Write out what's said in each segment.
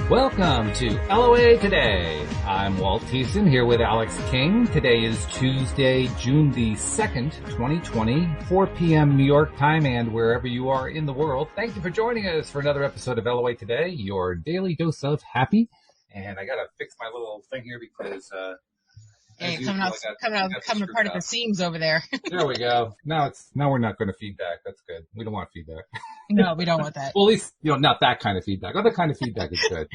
Welcome to LOA Today. I'm Walt Thiessen here with Alex King. Today is Tuesday, June the 2nd, 2020, 4 p.m. New York time, and wherever you are in the world. Thank you for joining us for another episode of LOA Today, your daily dose of happy. And I gotta fix my little thing here because, Hey, coming apart at the seams over there. There we go. Now we're not going to feedback. That's good. We don't want feedback. No, we don't want that. Well, at least, not that kind of feedback. Other kind of feedback is good.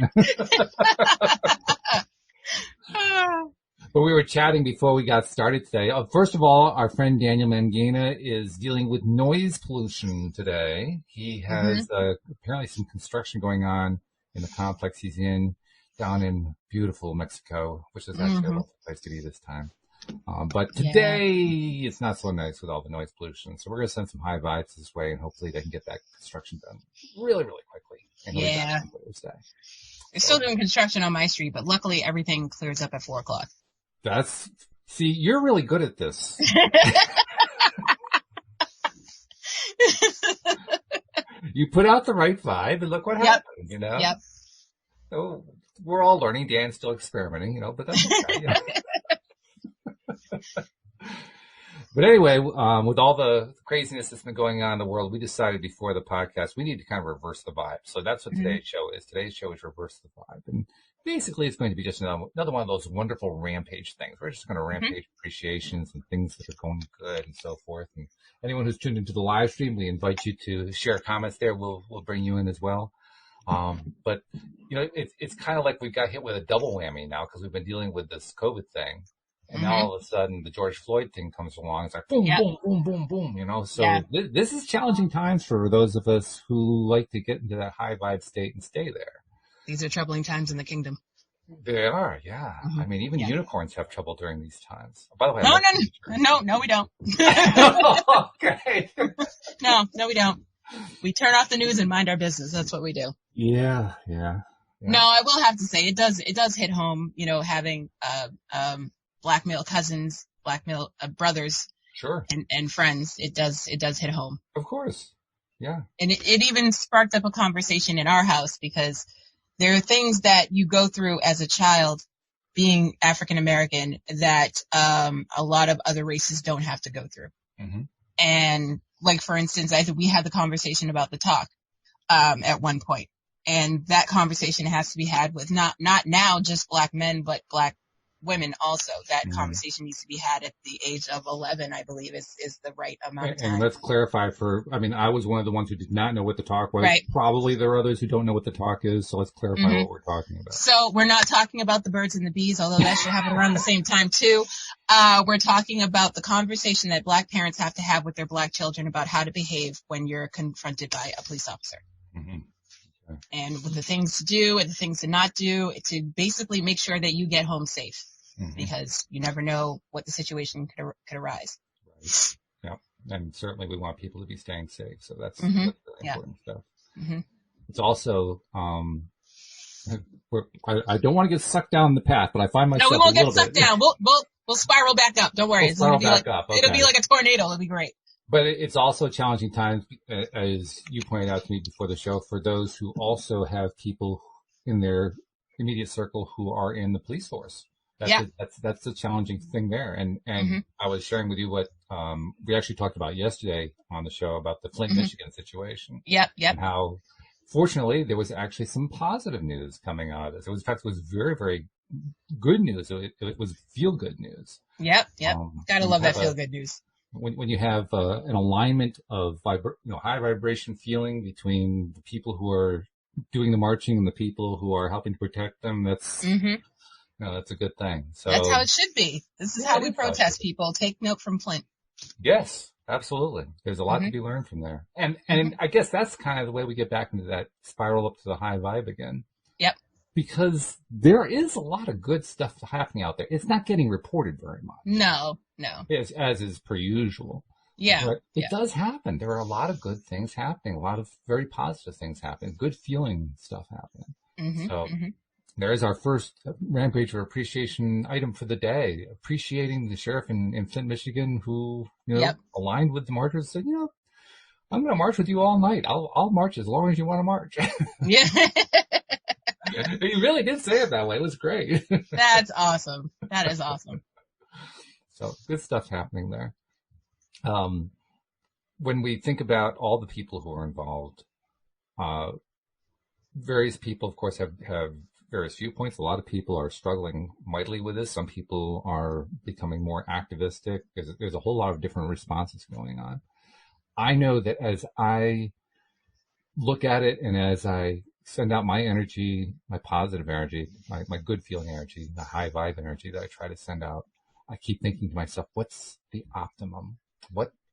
But we were chatting before we got started today. First of all, our friend Daniel Mangena is dealing with noise pollution today. He has apparently some construction going on in the complex he's in down in beautiful Mexico, which is actually a lovely place to be this time. But today, it's not so nice with all the noise pollution. So we're going to send some high vibes this way, and hopefully they can get that construction done really, really quickly. And They're still doing construction on my street, but luckily everything clears up at 4 o'clock. See, you're really good at this. You put out the right vibe, and look what happened, Yep. So we're all learning. Dan's still experimenting, but that's okay. But anyway, with all the craziness that's been going on in the world, we decided before the podcast we need to kind of reverse the vibe. So that's what today's show is. Today's show is reverse the vibe, and basically it's going to be just another one of those wonderful rampage things. We're just going to rampage appreciations and things that are going good and so forth. And anyone who's tuned into the live stream, we invite you to share comments there. We'll bring you in as well. But it's kind of like we've got hit with a double whammy now because we've been dealing with this COVID thing. And now all of a sudden the George Floyd thing comes along. It's like boom, boom, boom, boom, boom, So this is challenging times for those of us who like to get into that high vibe state and stay there. These are troubling times in the kingdom. They are, yeah. I mean, even unicorns have trouble during these times. By the way, No, we don't. Okay. No, we don't. We turn off the news and mind our business. That's what we do. Yeah. No, I will have to say it does hit home, having, black male cousins, black male brothers. Sure. And friends. It does hit home. Of course. Yeah. And it even sparked up a conversation in our house because there are things that you go through as a child being African American that, a lot of other races don't have to go through. Mm-hmm. And like, for instance, we had the conversation about the talk, at one point. And that conversation has to be had with not now just black men, but black women also. That conversation needs to be had at the age of 11, I believe is the right amount of time. And let's clarify I was one of the ones who did not know what the talk was. Right. Probably there are others who don't know what the talk is. So let's clarify what we're talking about. So we're not talking about the birds and the bees, although that should happen around the same time too. We're talking about the conversation that black parents have to have with their black children about how to behave when you're confronted by a police officer. Mm-hmm. Okay. And with the things to do and the things to not do to basically make sure that you get home safe. Because you never know what the situation could arise. Right. Yeah. And certainly we want people to be staying safe. So that's really important stuff. Mm-hmm. It's also, I don't want to get sucked down the path, but I find myself. No, we won't get sucked down. We'll spiral back up. Don't worry. It'll be like a tornado. It'll be great. But it's also challenging times, as you pointed out to me before the show, for those who also have people in their immediate circle who are in the police force. That's a challenging thing there. And I was sharing with you what we actually talked about yesterday on the show about the Flint, Michigan situation. Yep. And how, fortunately, there was actually some positive news coming out of this. In fact, it was very, very good news. It was feel-good news. Yep. Gotta love that feel-good news. When you have an alignment of high vibration feeling between the people who are doing the marching and the people who are helping to protect them, that's that's a good thing. So that's how it should be. This is how we protest, people. Take note from Flint. Yes, absolutely. There's a lot to be learned from there. And I guess that's kind of the way we get back into that spiral up to the high vibe again. Yep. Because there is a lot of good stuff happening out there. It's not getting reported very much. No. As is per usual. Yeah. But it does happen. There are a lot of good things happening, a lot of very positive things happening, good feeling stuff happening. So there's our first Rampage or appreciation item for the day. Appreciating the sheriff in Flint, Michigan, who aligned with the marchers. Said, I'm going to march with you all night. I'll march as long as you want to march. Yeah. You really did say it that way. It was great. That's awesome. That is awesome. So good stuff happening there. When we think about all the people who are involved, various people, of course, have various viewpoints. A lot of people are struggling mightily with this. Some people are becoming more activistic. There's a whole lot of different responses going on. I know that as I look at it and as I send out my energy, my positive energy, my good feeling energy, the high vibe energy that I try to send out, I keep thinking to myself, what's the optimum?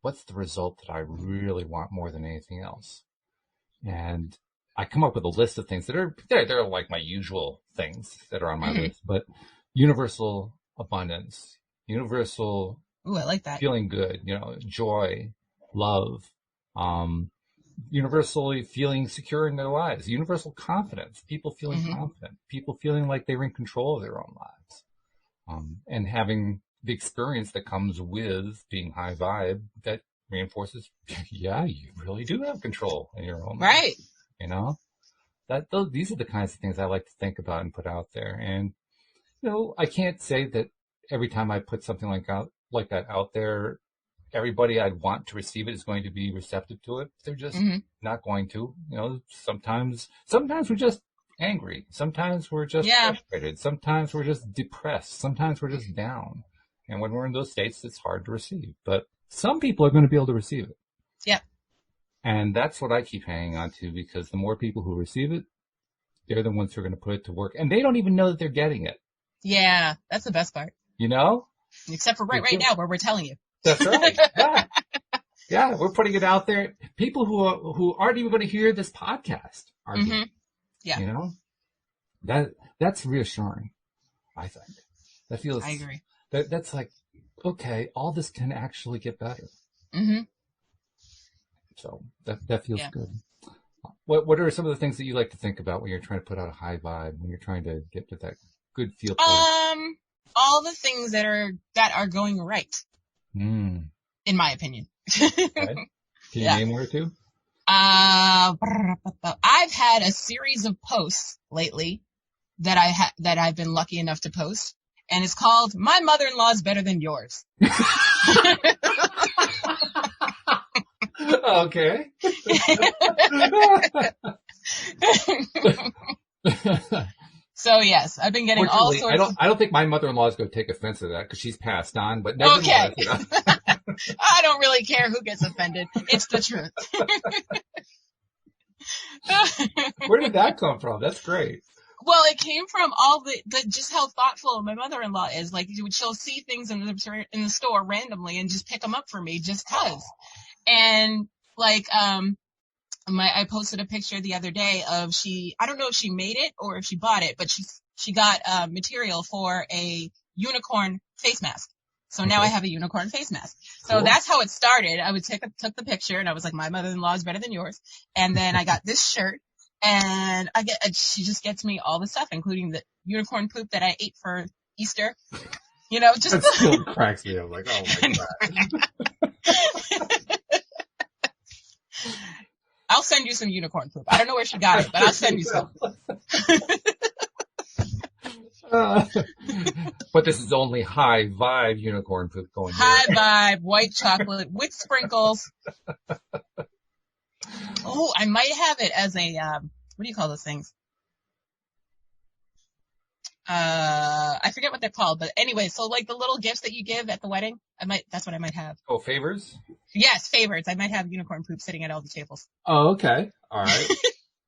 What's the result that I really want more than anything else? And I come up with a list of things that are, they're like my usual things that are on my list, but universal abundance, universal Ooh, I like that. feeling good, joy, love, universally feeling secure in their lives, universal confidence, people feeling confident, people feeling like they're in control of their own lives, and having the experience that comes with being high vibe that reinforces, yeah, you really do have control in your own life. Right. These are the kinds of things I like to think about and put out there. And, I can't say that every time I put something like that out there, everybody I'd want to receive it is going to be receptive to it. They're just not going to. Sometimes we're just angry. Sometimes we're just frustrated. Sometimes we're just depressed. Sometimes we're just down. And when we're in those states, it's hard to receive. But some people are going to be able to receive it. Yep. And that's what I keep hanging on to, because the more people who receive it, they're the ones who are going to put it to work. And they don't even know that they're getting it. Yeah, that's the best part. Except for right now where we're telling you. That's right. Yeah. Yeah, we're putting it out there. People who aren't even going to hear this podcast are doing. Yeah. That's reassuring, I think. That feels, I agree. That's like, okay, all this can actually get better. So that feels good. What are some of the things that you like to think about when you're trying to put out a high vibe, when you're trying to get to that good feel? All the things that are going right. In my opinion. Okay. Can you name one or two? I've had a series of posts lately that I've been lucky enough to post, and it's called "My Mother-in-Law's Better Than Yours." Okay. So yes, I've been getting all sorts. I don't think my mother-in-law is going to take offense to that because she's passed on. But nevertheless, I don't really care who gets offended. It's the truth. Where did that come from? That's great. Well, it came from all the just how thoughtful my mother-in-law is. Like, she'll see things in the store randomly and just pick them up for me just cause. And like, I posted a picture the other day of I don't know if she made it or if she bought it, but she got material for a unicorn face mask. So now I have a unicorn face mask. So that's how it started. I took the picture and I was like, my mother-in-law is better than yours. And then I got this shirt, and she just gets me all the stuff, including the unicorn poop that I ate for Easter. Just that still cracks me up. Like, oh my God. I'll send you some unicorn poop. I don't know where she got it, but I'll send you some. But this is only high vibe unicorn poop going high vibe, white chocolate with sprinkles. Oh, I might have it as a, what do you call those things? I forget what they're called, but anyway, so like the little gifts that you give at the wedding, that's what I might have. Oh, favors? Yes, favors. I might have unicorn poop sitting at all the tables. Oh, okay. All right.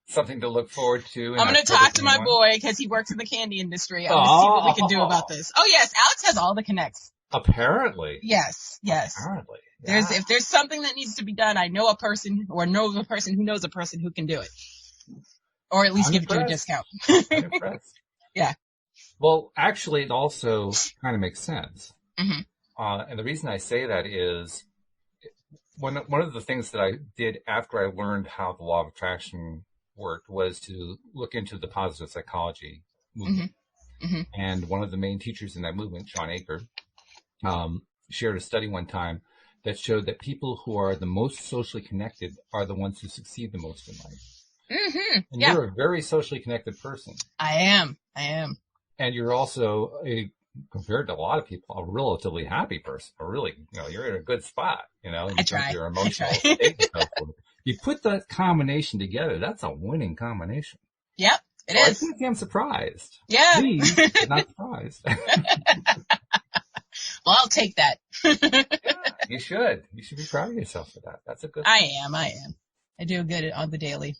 Something to look forward to. I'm going to talk to my boy because he works in the candy industry. I'm going to see what we can do about this. Oh, yes. Alex has all the connects. Apparently. Yes. Apparently. Yeah. If there's something that needs to be done, I know a person or know the person who knows a person who can do it. Or at least give it you a discount. I'm impressed. Yeah. Well, actually, it also kind of makes sense. And the reason I say that is one of the things that I did after I learned how the law of attraction worked was to look into the positive psychology movement. And one of the main teachers in that movement, Sean Aker, shared a study one time that showed that people who are the most socially connected are the ones who succeed the most in life. Mm-hmm. And Yeah. you're a very socially connected person. I am. And you're also compared to a lot of people, a relatively happy person. Or really, you're in a good spot, in I terms of try. your emotional state and so forth. You put that combination together, that's a winning combination. Yep, it So I is. think I'm surprised. Yeah. Pleased, but not surprised. Well, I'll take that. Yeah, you should. You should be proud of yourself for that. That's a good I thing. am. I do good on the daily.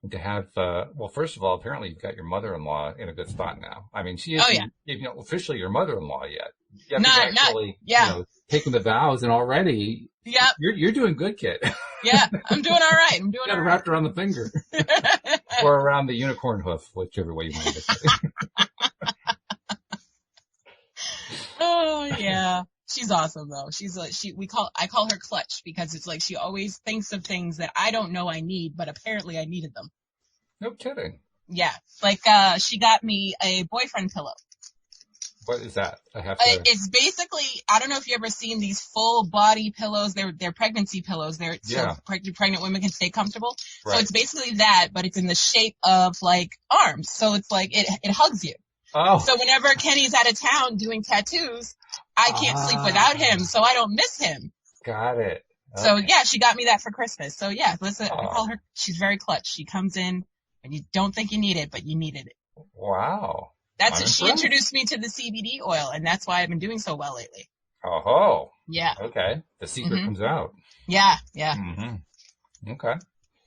And to have, well, first of all, apparently you've got your mother-in-law in a good spot now. I mean, she Oh, isn't officially your mother-in-law yet. You haven't Not, actually, yeah. taken the vows, and already Yep. you're doing good, kid. Yeah, I'm doing all right. I'm doing You got all it right. wrapped around the finger. Or around the unicorn hoof, whichever way you want to say. Oh, yeah. She's awesome though. She's like, I call her Clutch because it's like she always thinks of things that I don't know I need, but apparently I needed them. No kidding. Yeah. Like, she got me a boyfriend pillow. What is that? I have to. It's basically, I don't know if you ever seen these full body pillows. They're pregnancy pillows. So pregnant women can stay comfortable. Right. So it's basically that, but it's in the shape of like arms. So it's like, it hugs you. Oh. So whenever Kenny's out of town doing tattoos, I can't sleep without him, so I don't miss him. Got it. Okay. So yeah, she got me that for Christmas. So yeah, listen, I call her, she's very clutch. She comes in and you don't think you need it, but you needed it. Wow. She introduced me to the CBD oil, and that's why I've been doing so well lately. Oh. Yeah. Okay. The secret comes out. Yeah. Mm-hmm. Okay.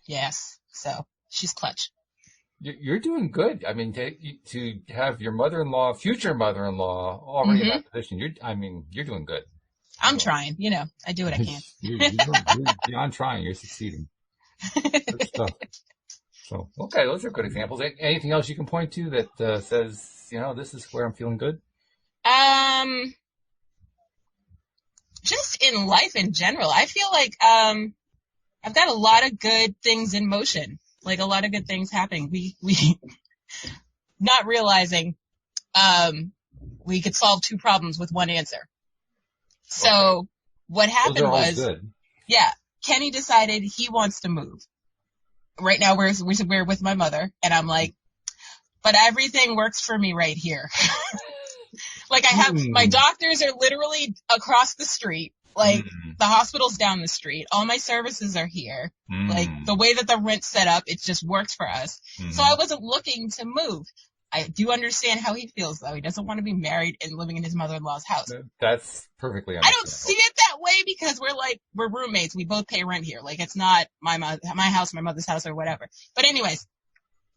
Yes. So she's clutch. You're doing good. I mean, to have your future mother-in-law, already in that position, you're doing good. I'm trying. I do what I can. You're beyond trying. You're succeeding. Good stuff. So, okay, those are good examples. Anything else you can point to that says, this is where I'm feeling good? Just in life in general, I feel like I've got a lot of good things in motion. Like a lot of good things happening. We not realizing, we could solve two problems with one answer. So what happened was, good. Yeah, Kenny decided he wants to move. Right now we're with my mother, and I'm like, but everything works for me right here. Like my doctors are literally across the street. Like, the hospital's down the street. All my services are here. Like, the way that the rent's set up, it just works for us. So I wasn't looking to move. I do understand how he feels, though. He doesn't want to be married and living in his mother-in-law's house. That's perfectly understandable. I don't see it that way because we're roommates. We both pay rent here. Like, it's not my house, my mother's house, or whatever. But anyways,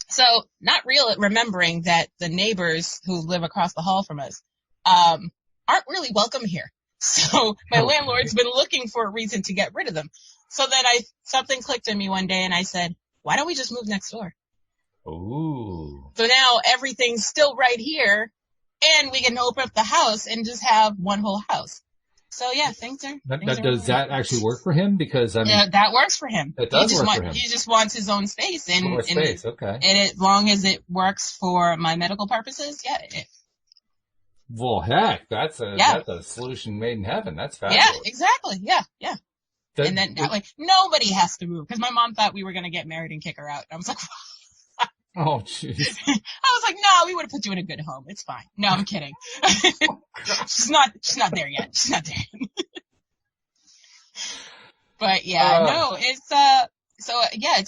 so not remembering that the neighbors who live across the hall from us, aren't really welcome here. So my landlord's been looking for a reason to get rid of them. So then something clicked in me one day and I said, why don't we just move next door? Ooh. So now everything's still right here and we can open up the house and just have one whole house. So yeah, things are. Does that actually work for him? Because yeah, that works for him. It does work for him. He just wants his own space, okay. And as long as it works for my medical purposes, yeah. Well, heck, that's a solution made in heaven. That's fabulous. Yeah, exactly. Yeah. And then that way, nobody has to move. Because my mom thought we were going to get married and kick her out. And I was like, oh, jeez. I was like, no, we would have put you in a good home. It's fine. No, I'm kidding. She's not there yet. She's not there. But yeah, no, it's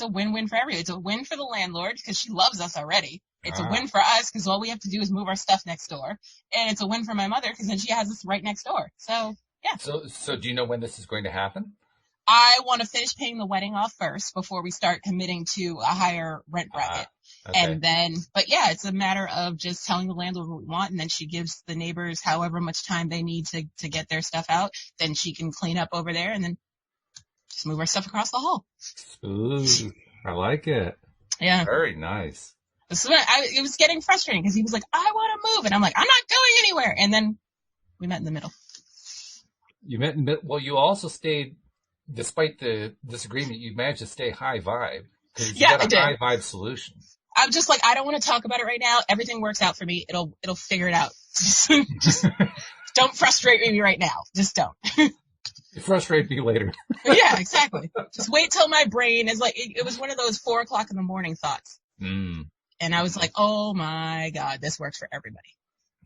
a win-win for everyone. It's a win for the landlord because she loves us already. It's a win for us because all we have to do is move our stuff next door. And it's a win for my mother because then she has us right next door. So, yeah. So do you know when this is going to happen? I want to finish paying the wedding off first before we start committing to a higher rent bracket. Okay. And then, but yeah, it's a matter of just telling the landlord what we want. And then she gives the neighbors however much time they need to get their stuff out. Then she can clean up over there and then just move our stuff across the hall. Ooh, I like it. Yeah. Very nice. So it was getting frustrating because he was like, I want to move. And I'm like, I'm not going anywhere. And then we met in the middle. Well, you also stayed, despite the disagreement, you managed to stay high vibe. Because you got a high vibe solution. I'm just like, I don't want to talk about it right now. Everything works out for me. It'll figure it out. Just don't frustrate me right now. Just don't. Frustrate me later. Yeah, exactly. Just wait till my brain is like, it was one of those 4:00 in the morning thoughts. Mm. And I was like, oh my God, this works for everybody.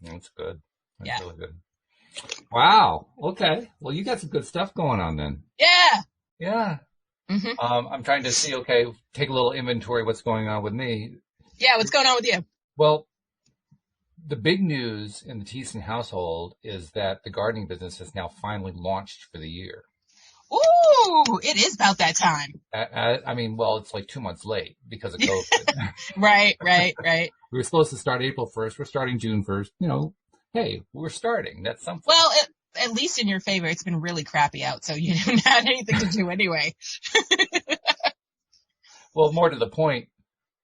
That's good. That's Yeah. really good. Wow. Okay. Well, you got some good stuff going on then. Yeah. Yeah. Mm-hmm. I'm trying to see, okay, take a little inventory of what's going on with me. Yeah, what's going on with you? Well, the big news in the Thiessen household is that the gardening business has now finally launched for the year. Ooh, it is about that time. I mean, well, it's like 2 months late because of COVID. Right. We were supposed to start April 1st. We're starting June 1st. Hey, we're starting. That's something. Well, at least in your favor, it's been really crappy out, so you haven't had anything to do anyway. Well, more to the point,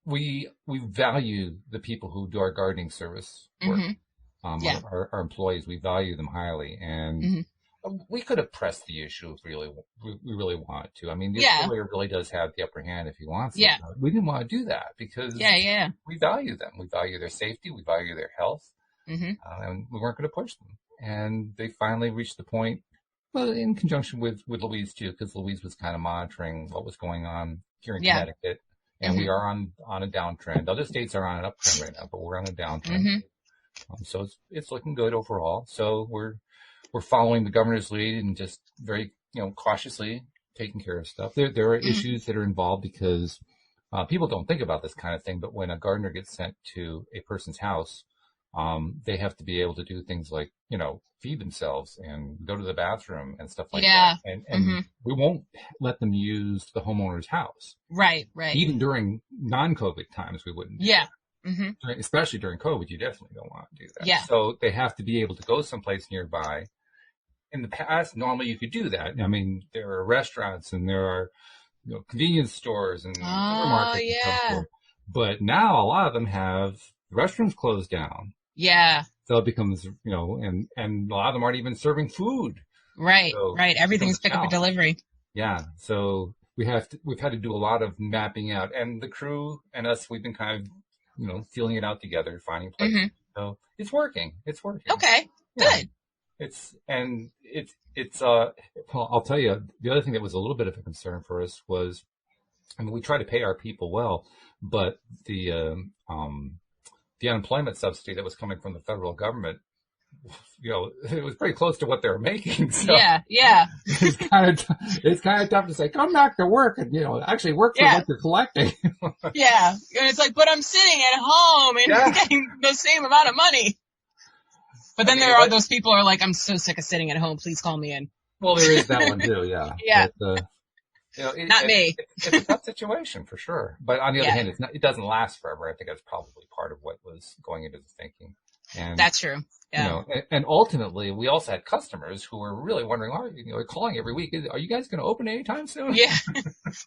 we value the people who do our gardening service work. Yeah. Our employees, we value them highly, and we could have pressed the issue if we really wanted to. I mean, the employer really does have the upper hand if he wants to. We didn't want to do that because we value them. We value their safety. We value their health. And we weren't going to push them. And they finally reached the point, well, in conjunction with Louise too, because Louise was kind of monitoring what was going on here in Connecticut. And we are on a downtrend. Other states are on an uptrend right now, but we're on a downtrend. So it's looking good overall. So we're following the governor's lead and just very, cautiously taking care of stuff. There are issues that are involved because people don't think about this kind of thing, but when a gardener gets sent to a person's house, they have to be able to do things like, feed themselves and go to the bathroom and stuff like that. And we won't let them use the homeowner's house. Right. Even during non-COVID times, we wouldn't. Yeah. Especially during COVID, you definitely don't want to do that. Yeah. So they have to be able to go someplace nearby. In the past, normally you could do that. I mean, there are restaurants and there are, convenience stores and supermarkets and so forth. But now a lot of them have the restrooms closed down. Yeah. So it becomes, and a lot of them aren't even serving food. Right. Everything's pick up and delivery. Yeah. So we've had to do a lot of mapping out, and the crew and us, we've been kind of, feeling it out together, finding places. So it's working. Okay. Good. I'll tell you, the other thing that was a little bit of a concern for us was, we try to pay our people well, but the unemployment subsidy that was coming from the federal government, it was pretty close to what they were making. So yeah. It's kind of tough to say, come back to work and, actually work for what you're collecting. Yeah. And it's like, but I'm sitting at home and getting the same amount of money. But then there are those people who are like, I'm so sick of sitting at home. Please call me in. Well, there is that one too. Yeah. Yeah. But, not me. It's a tough situation for sure. But on the other hand, it doesn't last forever. I think that's probably part of what was going into the thinking. And that's true. Yeah. And ultimately, we also had customers who were really wondering, calling every week, are you guys going to open anytime soon? Yeah.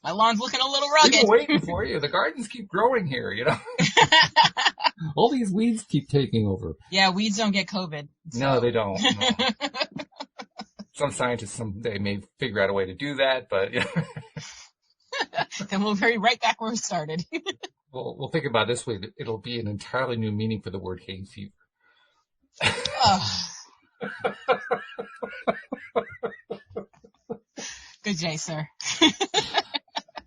My lawn's looking a little rugged. We've been waiting for you. The gardens keep growing here, All these weeds keep taking over. Yeah, weeds don't get COVID. So. No, they don't. No. Some scientists someday may figure out a way to do that, but then we'll be right back where we started. We'll think about it this way. It'll be an entirely new meaning for the word hay fever. Good day, sir.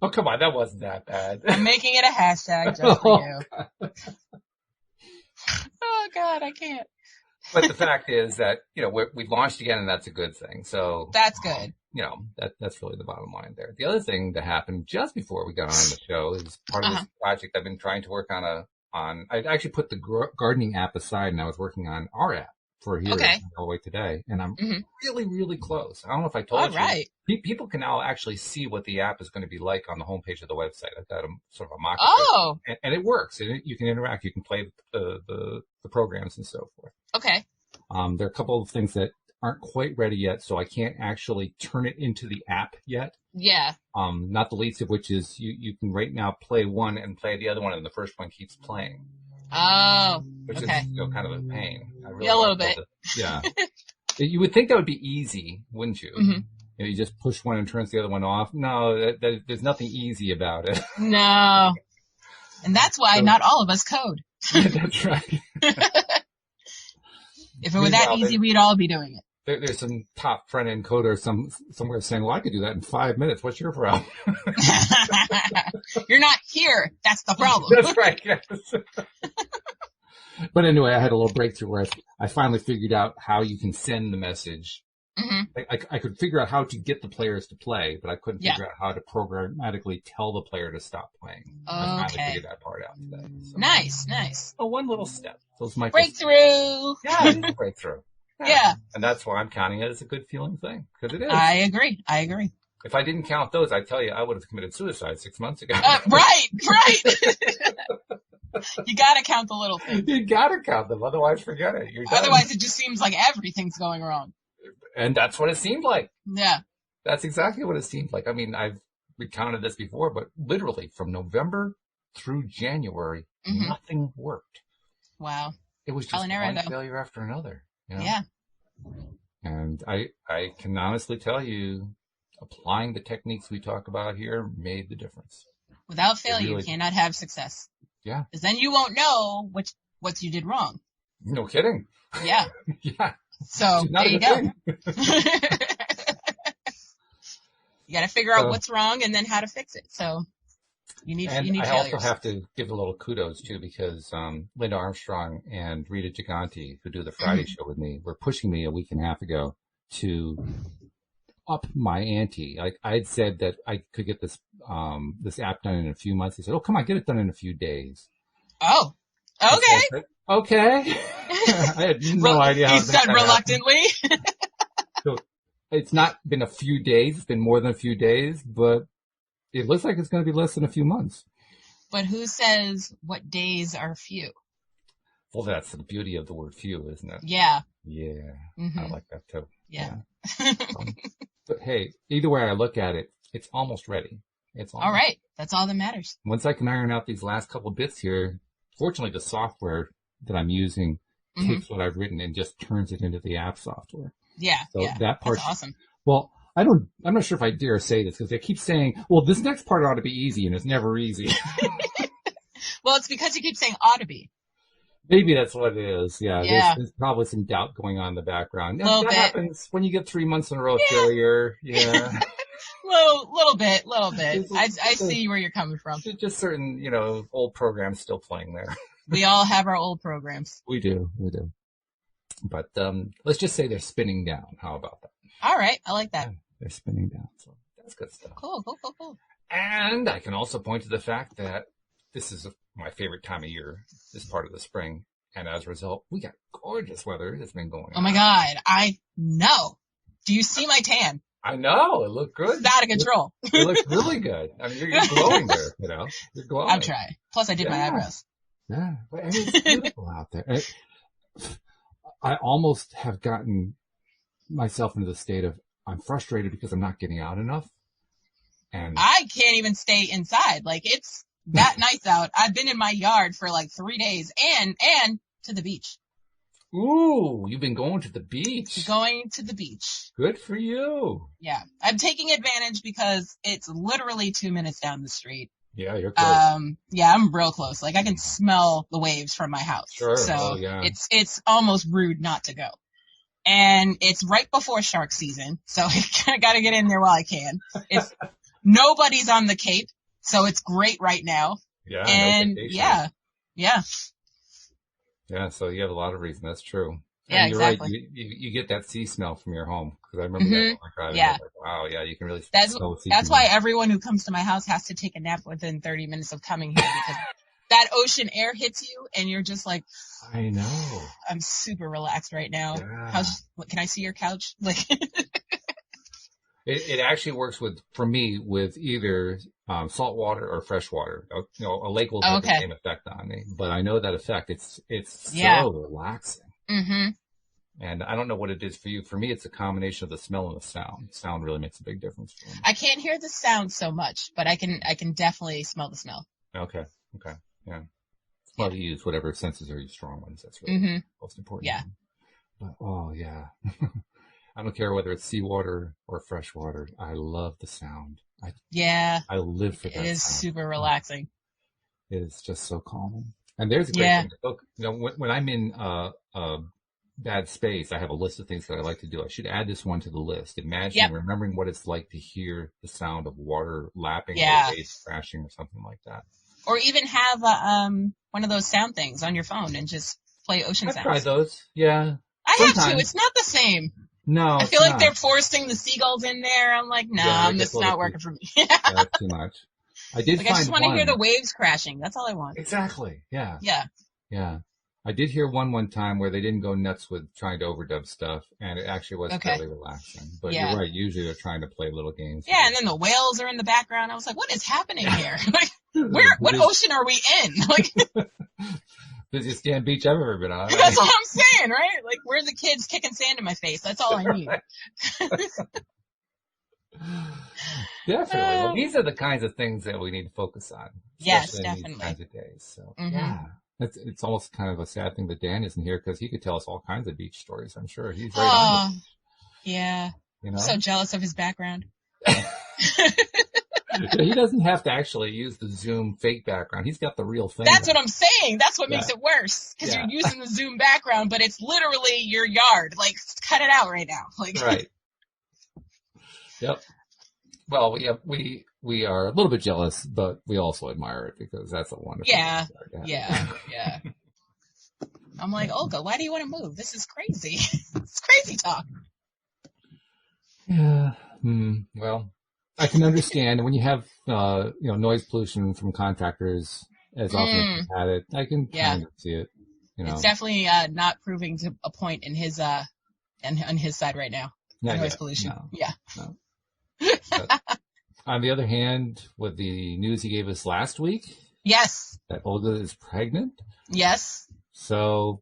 Oh, come on. That wasn't that bad. I'm making it a hashtag just for you. Oh, God, I can't. But the fact is that, we've launched again, and that's a good thing. So that's good. That's really the bottom line there. The other thing that happened just before we got on the show is part of this project I've been trying to work on I actually put the gardening app aside, and I was working on our app for here all the way today. And I'm really, really close. I don't know if I told you. Right. People can now actually see what the app is going to be like on the homepage of the website. I've got a sort of a mock-up. Oh. And it works. You can interact. You can play the programs and so forth. Okay. There are a couple of things that aren't quite ready yet, so I can't actually turn it into the app yet. Yeah. Not the least of which is you can right now play one and play the other one, and the first one keeps playing. Oh. Which is kind of a pain. A little bit. Yeah. You would think that would be easy, wouldn't you? Mm-hmm. You just push one and turns the other one off. No, there's nothing easy about it. No. And that's why not all of us code. That's right. If it were that easy, we'd all be doing it. There's some top front end coder somewhere saying, well, I could do that in 5 minutes. What's your problem? You're not here. That's the problem. That's right. Yes. But anyway, I had a little breakthrough where I finally figured out how you can send the message. Mm-hmm. I could figure out how to get the players to play, but I couldn't figure out how to programmatically tell the player to stop playing. I finally figured that part out today. So. Nice. Oh, one little step. Those Michael breakthrough. Yeah, it's a breakthrough. Yeah. And that's why I'm counting it as a good feeling thing, because it is. I agree. If I didn't count those, I tell you, I would have committed suicide 6 months ago. Right. You gotta count the little things. You gotta count them, otherwise forget it. You're done. Otherwise it just seems like everything's going wrong. And that's what it seemed like. Yeah. That's exactly what it seemed like. I mean, I've recounted this before, but literally from November through January, nothing worked. Wow. It was just one failure after another. You know? Yeah. And I can honestly tell you, applying the techniques we talk about here made the difference. Without failure, you cannot have success. Yeah. Because then you won't know what you did wrong. No kidding. Yeah. Yeah. So there you go. You got to figure out what's wrong and then how to fix it. So you need failures. I also have to give a little kudos too, because Linda Armstrong and Rita Giganti, who do the Friday show with me, were pushing me a week and a half ago to up my ante. Like I had said that I could get this app done in a few months. They said, "Oh, come on, get it done in a few days." Oh, okay. Okay. I had no idea how you said reluctantly. So it's not been a few days. It's been more than a few days, but it looks like it's going to be less than a few months. But who says what days are few? Well, that's the beauty of the word few, isn't it? Yeah. Yeah. I like that too. Yeah. But hey, either way I look at it, it's almost ready. It's almost. All right. That's all that matters. Once I can iron out these last couple of bits here, fortunately the software that I'm using takes what I've written and just turns it into the app software. Yeah. So that part's awesome. Well, I'm not sure if I dare say this because they keep saying, well, this next part ought to be easy, and it's never easy. Well, it's because you keep saying ought to be. Maybe that's what it is. Yeah. There's probably some doubt going on in the background. That happens when you get 3 months in a row failure. Yeah. little bit. I see where you're coming from. Just certain, old programs still playing there. We all have our old programs. We do. But let's just say they're spinning down. How about that? All right. I like that. Yeah, they're spinning down. So that's good stuff. Cool. And I can also point to the fact that this is my favorite time of year, this part of the spring. And as a result, we got gorgeous weather that's been going on. Oh my God. I know. Do you see my tan? I know. It looked good. It's out of control. It looks really good. I mean, you're glowing there, You're glowing. I'm trying. Plus, I did my eyebrows. Yeah. It's beautiful out there. I almost have gotten myself into the state of I'm frustrated because I'm not getting out enough. And I can't even stay inside. Like, it's that nice out. I've been in my yard for like 3 days and to the beach. Ooh, you've been going to the beach. Going to the beach. Good for you. Yeah. I'm taking advantage because it's literally 2 minutes down the street. Yeah, you're close. Yeah, I'm real close. Like I can smell the waves from my house. Sure. So it's almost rude not to go. And it's right before shark season. So I gotta get in there while I can. Nobody's on the Cape. So it's great right now. Yeah. And yeah. Yeah. So you have a lot of reason. That's true. Yeah, and you're exactly. Right. You get that sea smell from your home. Cause I remember that. Yeah. Like, wow. Yeah. You can really smell the sea. That's why everyone who comes to my house has to take a nap within 30 minutes of coming here because that ocean air hits you and you're just like, I know. I'm super relaxed right now. Yeah. Can I see your couch? Like, it actually works for me with either salt water or fresh water. A lake will have the same effect on me, but I know that effect. It's so relaxing. Mm-hmm. And I don't know what it is for you. For me, it's a combination of the smell and the sound. Sound really makes a big difference for me. I can't hear the sound so much, but I can definitely smell the smell. Okay. Yeah. Well, you use whatever senses are your strong ones. That's really most important. Yeah. But, oh, yeah. I don't care whether it's seawater or fresh water. I love the sound. I live for that. It is sound. super relaxing. It is just so calming. And there's a great thing to look. When I'm in bad space, I have a list of things that I like to do. I should add this one to the list. Imagine Yep. remembering what it's like to hear the sound of water lapping Yeah. or waves crashing or something like that. Or even have one of those sound things on your phone and just play ocean sounds. I've tried those. Yeah. I Sometimes. have to. It's not the same. No, I feel like they're forcing the seagulls in there. I'm like, no, this is not working for me. That's too much. I did like, find I just want to one. hear the waves crashing. That's all I want. Exactly. Yeah. Yeah. Yeah. I did hear one time where they didn't go nuts with trying to overdub stuff, and it actually was fairly relaxing. But you're right. Usually they're trying to play little games. Yeah, and then the whales are in the background. I was like, what is happening here? Like, what ocean are we in? Like, busiest damn beach I've ever been on. That's what I'm saying, right? Like, where are the kids kicking sand in my face? That's all I need. Definitely. Well, these are the kinds of things that we need to focus on. Yes, definitely. In these kinds of days. So, yeah. It's almost kind of a sad thing that Dan isn't here because he could tell us all kinds of beach stories. I'm sure he's right on it. Yeah. You know? I'm so jealous of his background. He doesn't have to actually use the Zoom fake background. He's got the real thing. That's what I'm saying. That's what makes it worse. Because you're using the Zoom background, but it's literally your yard. Like, cut it out right now. Like, right. Yep. Well, we are a little bit jealous, but we also admire it because that's a wonderful thing. Yeah. I'm like, Olga, why do you want to move? This is crazy. It's crazy talk. Yeah. Well, I can understand when you have noise pollution from contractors as often as you've had it. I can kind of see it. It's definitely not proving to a point in his on his side right now. Noise pollution. No. But on the other hand, with the news he gave us last week, that Olga is pregnant. Yes. So,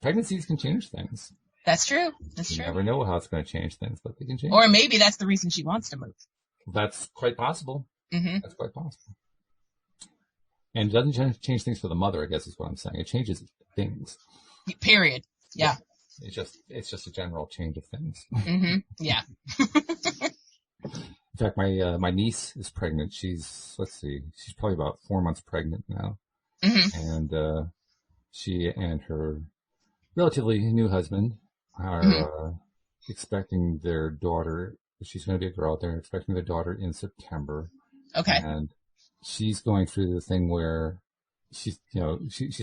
pregnancies can change things. That's true. You never know how it's going to change things, but they can change. Or maybe that's the reason she wants to move. That's quite possible. Mm-hmm. That's quite possible. And it doesn't change things for the mother, I guess is what I'm saying. It changes things. Period. Yeah. It's just a general change of things. Mm-hmm. Yeah. In fact, my niece is pregnant. She's probably about 4 months pregnant now. Mm-hmm. And she and her relatively new husband are expecting their daughter. She's going to be a girl. They're expecting their daughter in September. Okay. And she's going through the thing where she's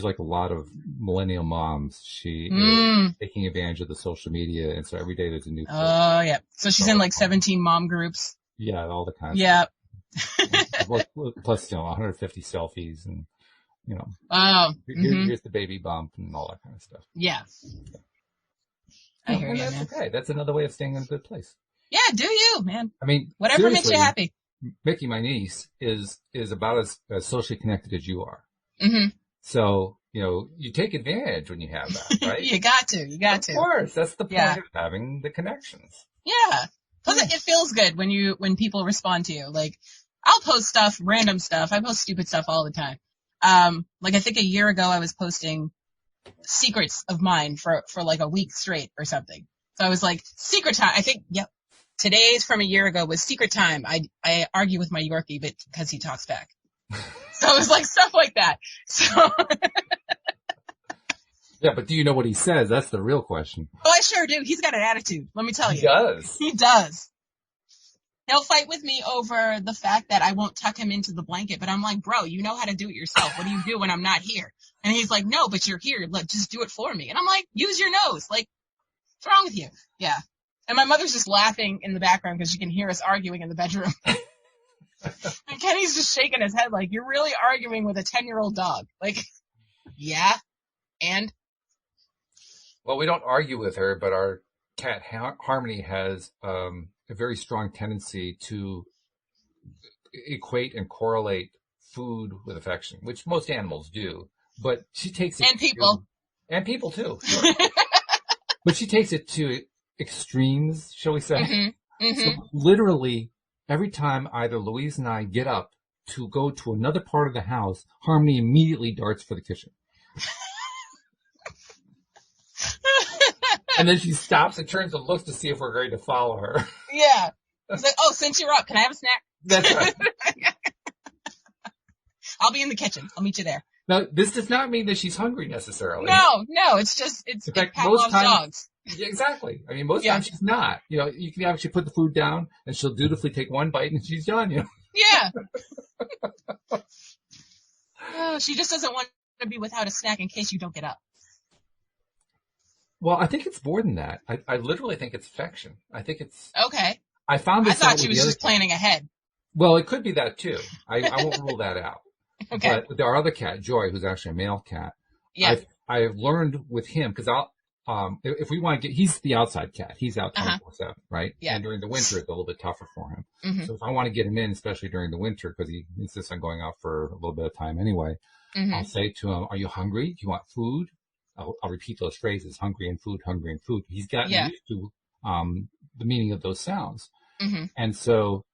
like a lot of millennial moms. She is taking advantage of the social media, and so every day there's a new post. Oh, yeah. So she's in like 17 mom groups. Yeah, all the kinds. Yeah. Plus, 150 selfies and, here's the baby bump and all that kind of stuff. Yeah. I hear you, that's man. Okay. That's another way of staying in a good place. Yeah, do you, man. I mean, whatever makes you happy. Mickey, my niece, is about as socially connected as you are. Mm-hmm. So, you take advantage when you have that, right? You got to. Of course. That's the point of having the connections. Yeah. Plus, it feels good when people respond to you. Like, I'll post stuff, random stuff. I post stupid stuff all the time. Like, I think a year ago I was posting secrets of mine for like a week straight or something. So I was like, secret time. I think, today's from a year ago was secret time. I argue with my Yorkie because he talks back. So it was like stuff like that. So. Yeah, but do you know what he says? That's the real question. Oh, I sure do. He's got an attitude. Let me tell you. He does. He does. He'll fight with me over the fact that I won't tuck him into the blanket, but I'm like, bro, you know how to do it yourself. What do you do when I'm not here? And he's like, no, but you're here. Just do it for me. And I'm like, use your nose. Like, what's wrong with you? Yeah. And my mother's just laughing in the background because she can hear us arguing in the bedroom. And Kenny's just shaking his head like, you're really arguing with a 10-year-old dog. Like, yeah. And? Well, we don't argue with her, but our cat Harmony has a very strong tendency to equate and correlate food with affection, which most animals do. But she takes it and people. And people too. Sure. But she takes it to extremes, shall we say. Mm-hmm. Mm-hmm. So literally, every time either Louise and I get up to go to another part of the house, Harmony immediately darts for the kitchen. And then she stops and turns and looks to see if we're going to follow her. Yeah. It's like, oh, since you're up, can I have a snack? That's right. I'll be in the kitchen. I'll meet you there. Now, this does not mean that she's hungry necessarily. No, it's In fact, Pavlov's dogs. Yeah, exactly. I mean, most Yeah. times she's not. You know, you can actually put the food down and she'll dutifully take one bite and she's done, you know. Yeah. Oh, she just doesn't want to be without a snack in case you don't get up. Well, I think it's more than that. I literally think it's affection. I think it's... Okay. I found I this out thought with she was the just other... planning ahead. Well, it could be that too. I won't rule that out. Okay. But our other cat, Joy, who's actually a male cat, Yeah. I've learned with him, because if we want to get, he's the outside cat. He's out 24/7, right? Yeah. And during the winter, it's a little bit tougher for him. Mm-hmm. So if I want to get him in, especially during the winter, because he insists on going out for a little bit of time anyway, Mm-hmm. I'll say to him, "Are you hungry? Do you want food?" I'll repeat those phrases: hungry and food, hungry and food. He's gotten used to the meaning of those sounds, Mm-hmm. and so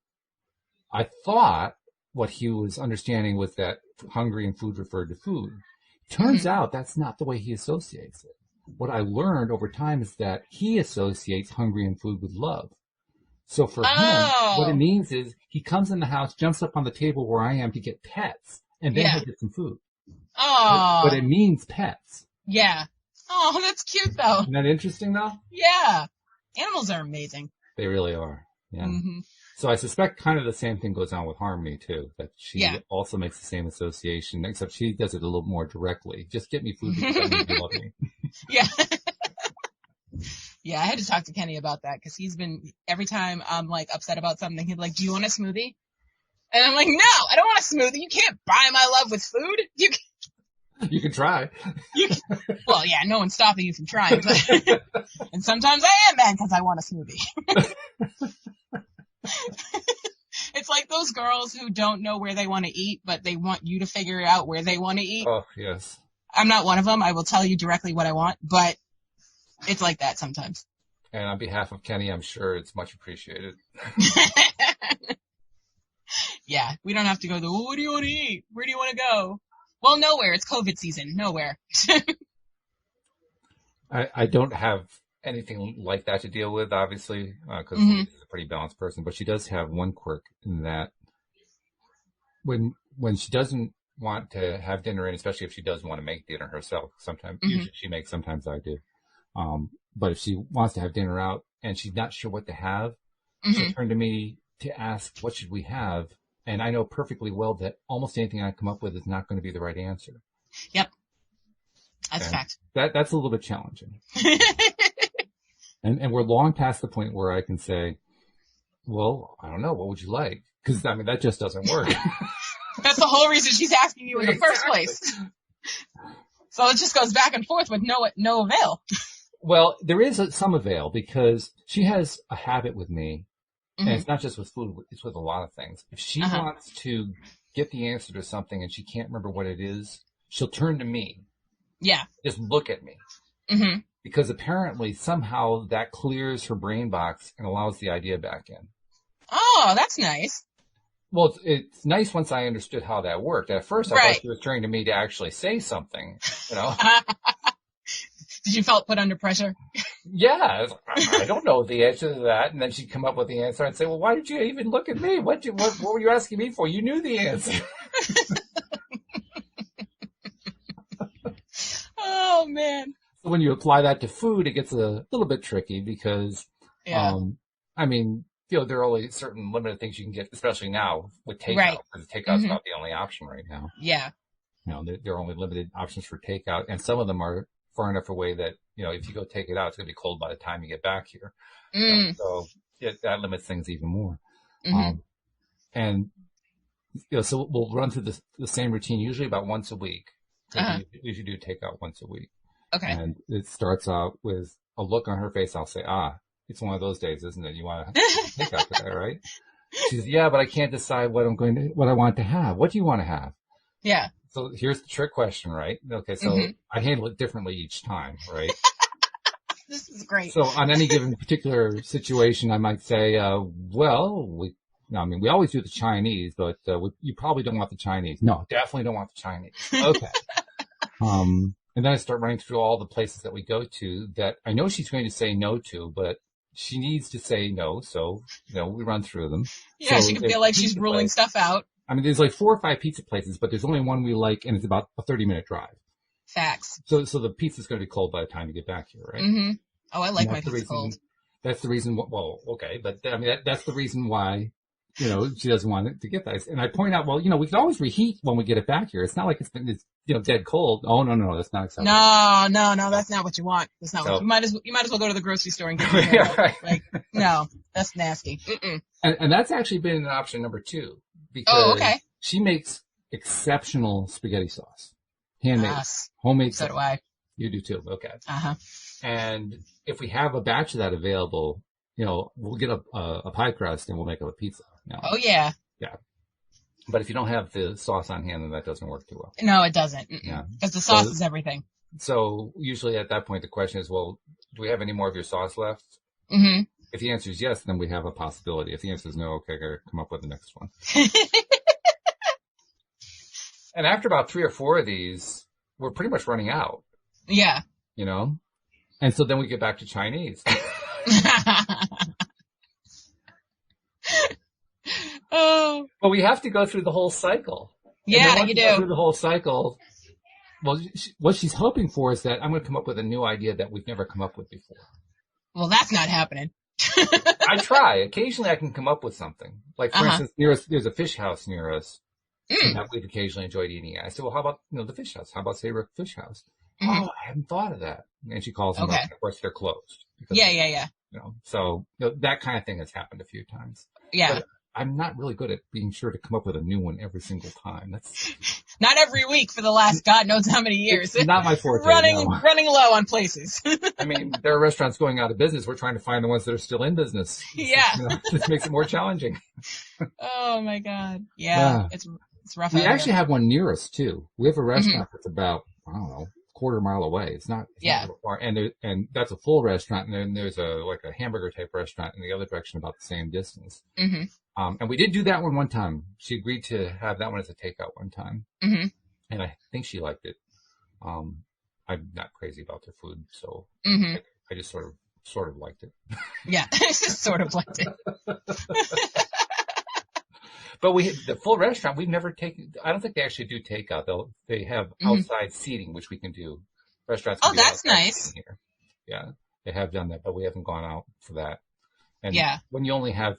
I thought what he was understanding was that hungry and food referred to food. Turns out that's not the way he associates it. What I learned over time is that he associates hungry and food with love. So for him, what it means is he comes in the house, jumps up on the table where I am to get pets, and then he'll get some food. Oh. But it means pets. Yeah. Oh, that's cute though. Isn't that interesting though? Yeah. Animals are amazing. They really are. Yeah. Mm-hmm. So I suspect kind of the same thing goes on with Harmony too, that she also makes the same association, except she does it a little more directly. Just get me food because I need you love me. Yeah. Yeah, I had to talk to Kenny about that because he's been, every time I'm like upset about something, he'd be like, "Do you want a smoothie?" And I'm like, "No, I don't want a smoothie. You can't buy my love with food. You can try. Well, yeah, no one's stopping you from trying, but and sometimes I am mad because I want a smoothie." It's like those girls who don't know where they want to eat, but they want you to figure out where they want to eat. Oh, yes. I'm not one of them. I will tell you directly what I want, but it's like that sometimes. And on behalf of Kenny, I'm sure it's much appreciated. Yeah, we don't have to go to, "What do you want to eat? Where do you want to go?" Well, nowhere. It's COVID season. Nowhere. I don't have anything like that to deal with, obviously, because she's a pretty balanced person. But she does have one quirk in that when she doesn't want to have dinner in, especially if she doesn't want to make dinner herself, sometimes usually she makes, sometimes I do. But if she wants to have dinner out and she's not sure what to have, she'll turn to me to ask, "What should we have?" And I know perfectly well that almost anything I come up with is not going to be the right answer. Yep. That's a fact. That's a little bit challenging. And we're long past the point where I can say, "Well, I don't know. What would you like?" Because, I mean, that just doesn't work. That's the whole reason she's asking you in the first place. So it just goes back and forth with no avail. Well, there is some avail because she has a habit with me, and it's not just with food, it's with a lot of things. If she wants to get the answer to something and she can't remember what it is, she'll turn to me. Yeah. Just look at me. Mm-hmm. Because apparently somehow that clears her brain box and allows the idea back in. Oh, that's nice. Well, it's nice once I understood how that worked. At first, I thought she was turning to me to actually say something, you know. Did you felt put under pressure? Yeah, I don't know the answer to that. And then she'd come up with the answer. I'd say, "Well, why did you even look at me? What were you asking me for? You knew the answer." Oh, man. So when you apply that to food, it gets a little bit tricky because, I mean, you know, there are only certain limited things you can get, especially now with takeout, because takeout's not the only option right now. Yeah. You know, there are only limited options for takeout, and some of them are far enough away that, you know, if you go take it out, it's going to be cold by the time you get back here. You know, so that limits things even more. And, you know, so we'll run through the same routine, usually about once a week. We usually do takeout once a week. Okay. And it starts out with a look on her face. I'll say, it's one of those days, isn't it? You want to take out today, right? She says, "Yeah, but I can't decide what I want to have. What do you want to have?" Yeah. So here's the trick question, right? Okay. So I handle it differently each time, right? This is great. So on any given particular situation, I might say, we always do the Chinese, but you probably don't want the Chinese. No, definitely don't want the Chinese. Okay. And then I start running through all the places that we go to that I know she's going to say no to, but she needs to say no. So, you know, we run through them. Yeah, so she can feel like she's ruling stuff out. I mean, there's like 4 or 5 pizza places, but there's only one we like, and it's about a 30-minute drive. Facts. So the pizza's going to be cold by the time you get back here, right? Mm-hmm. Oh, I like my that's the pizza reason. cold. That's the reason. Well, okay, but I mean, that's the reason why, you know, she doesn't want it to get that. And I point out, well, you know, we can always reheat when we get it back here. It's not like it's you know, dead cold. Oh, no, that's not acceptable. No, that's not what you want. That's not what you might as well go to the grocery store and get it. Yeah, right. Like, no, that's nasty. And that's actually been an option number 2 because she makes exceptional spaghetti sauce, handmade, homemade. So do I. You do too. Okay. Uh-huh. And if we have a batch of that available, you know, we'll get a pie crust and we'll make up a pizza. You know? Oh, yeah. Yeah. But if you don't have the sauce on hand, then that doesn't work too well. No, it doesn't. Yeah. Because the sauce is everything. So usually at that point, the question is, well, do we have any more of your sauce left? Mm-hmm. If the answer is yes, then we have a possibility. If the answer is no, okay, I gotta come up with the next one. And after about 3 or 4 of these, we're pretty much running out. Yeah. You know? And so then we get back to Chinese. Oh. But we have to go through the whole cycle. Yeah, you do. Go through the whole cycle. Well, what she's hoping for is that I'm going to come up with a new idea that we've never come up with before. Well, that's not happening. I try. Occasionally I can come up with something. Like, for instance, there's a fish house near us that we've occasionally enjoyed eating at. I said, well, how about, you know, the fish house? How about Saybrook Fish House? Oh, I hadn't thought of that. And she calls them up. Of course, they're closed. Yeah. You know, so you know, that kind of thing has happened a few times. Yeah. But I'm not really good at being sure to come up with a new one every single time. That's not every week for the last God knows how many years. It's not my forte. running low on places. I mean, there are restaurants going out of business. We're trying to find the ones that are still in business. Yeah. You know, this makes it more challenging. Oh my God. Yeah. It's rough. We actually have one near us too. We have a restaurant that's about, I don't know, quarter mile away. It's not far. And that's a full restaurant. And then there's a hamburger type restaurant in the other direction about the same distance. Mm-hmm. And we did do that one time. She agreed to have that one as a takeout one time. Mm-hmm. And I think she liked it. I'm not crazy about their food, so I just sort of liked it. Yeah, sort of liked it. But the full restaurant, we've never taken. I don't think they actually do takeout. They have outside seating, which we can do. Restaurants. Oh, that's nice. Here. Yeah, they have done that, but we haven't gone out for that. And when you only have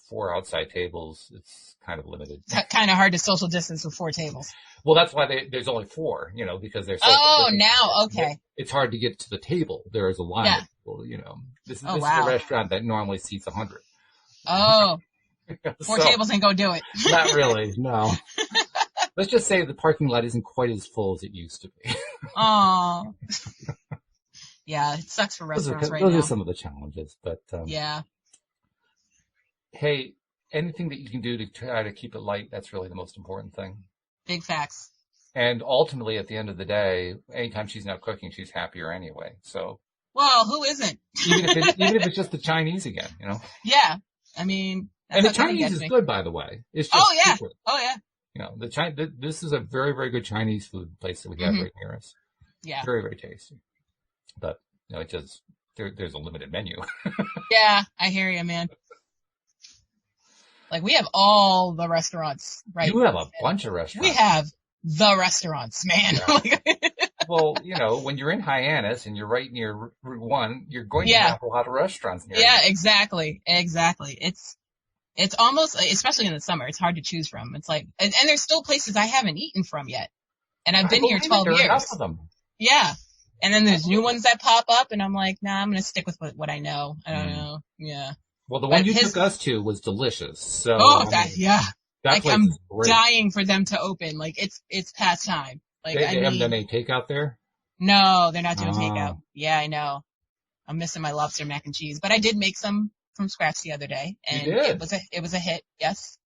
4 outside tables, it's kind of limited. It's kind of hard to social distance with 4 tables. Well, that's why there's only 4. Because they're. Now okay. It's hard to get to the table. There is a line. Yeah. Well, this is a restaurant that normally seats 100. Oh. 4 tables ain't gonna do it. Not really, no. Let's just say the parking lot isn't quite as full as it used to be. Oh. Yeah, it sucks for restaurants right now. Those are some of the challenges, but yeah. Hey, anything that you can do to try to keep it light, that's really the most important thing. Big facts. And ultimately, at the end of the day, anytime she's not cooking, she's happier anyway. So. Well, who isn't? even if it's just the Chinese again, Yeah, I mean. And the Chinese is good, by the way. It's just cheaper. Oh yeah. This is a very, very good Chinese food place that we have right near us. Yeah. Very, very tasty. But it just there's a limited menu. Yeah, I hear you, man. Like, we have all the restaurants, right? You have a bunch of restaurants. We have the restaurants, man. Yeah. Well, when you're in Hyannis and you're right near Route 1, you're going to have a lot of restaurants near you. Yeah, exactly. It's almost, especially in the summer, it's hard to choose from. It's like, and there's still places I haven't eaten from yet. And I've been here 12 years. Enough of them. Yeah. And then there's new ones that pop up, and I'm like, nah, I'm going to stick with what I know. I don't know. Yeah. Well, the one you took us to was delicious. So. Oh, yeah. That I'm great. dying for them to open. Like, it's past time. Like, they haven't done any takeout there? No, they're not doing takeout. Yeah, I know. I'm missing my lobster mac and cheese, but I did make some from scratch the other day, and it was a hit. Yes.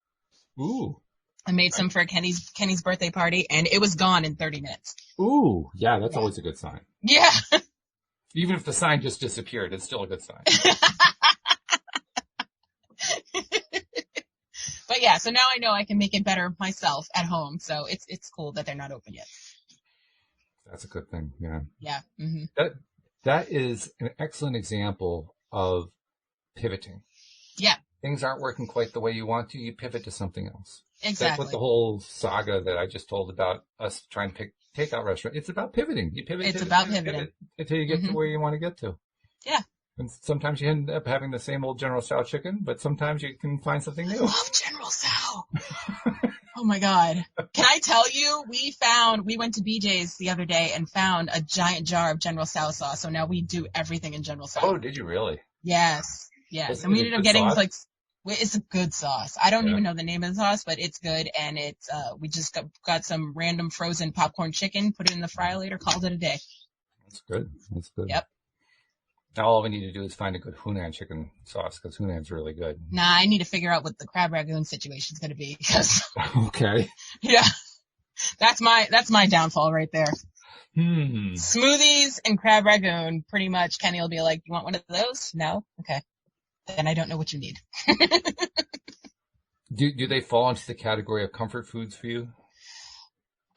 Ooh. I made some for Kenny's birthday party, and it was gone in 30 minutes. Ooh, yeah, that's always a good sign. Yeah. Even if the sign just disappeared, it's still a good sign. But yeah, so now I know I can make it better myself at home. So it's cool that they're not open yet. That's a good thing. Yeah. Yeah. Mm-hmm. That is an excellent example of pivoting. Yeah. Things aren't working quite the way you want to, you pivot to something else. That's what Exactly. the whole saga that I just told about us trying to pick takeout restaurant. It's about pivoting. You pivot, It's pivot, about pivot, pivoting. pivot until you get to Hmm. where you want to get to. Yeah. And sometimes you end up having the same old General Tso chicken, but sometimes you can find something I new. love General Tso. Oh my God. Can I tell you, we went to BJ's the other day and found a giant jar of General Tso sauce. So now we do everything in General Tso. Oh, did you really? Yes. Yes. And Is we it ended up good getting sauce? like, it's a good sauce. I don't Yeah, even know the name of the sauce, but it's good. And it's, we just got some random frozen popcorn chicken, put it in the fryer later, called it a day. that's good. That's good. Yep. Now all we need to do is find a good Hunan chicken sauce because Hunan's really good. Nah, I need to figure out what the crab ragoon situation is going to be because, Okay. yeah, that's my downfall right there. Hmm. Smoothies and crab ragoon, pretty much. Kenny will be like, "You want one of those?" No, okay. Then I don't know what you need. Do they fall into the category of comfort foods for you?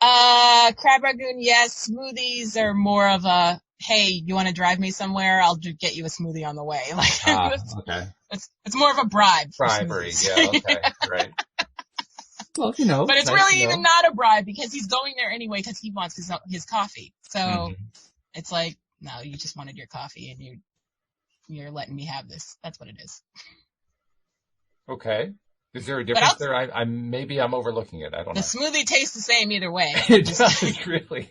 Crab ragoon, yes. Smoothies are more of a, hey, you want to drive me somewhere? I'll get you a smoothie on the way. Like, Ah, okay. it's more of a bribe for Bribery. smoothies. Yeah. Okay. Right. Well, But it's it's nice to really even know. not a bribe because he's going there anyway because he wants his coffee. So Hmm. it's like, no, you just wanted your coffee and you're letting me have this. That's what it is. Okay. Is there a But difference there? Maybe I'm overlooking it. I don't the know. smoothie tastes the same either way. It does really.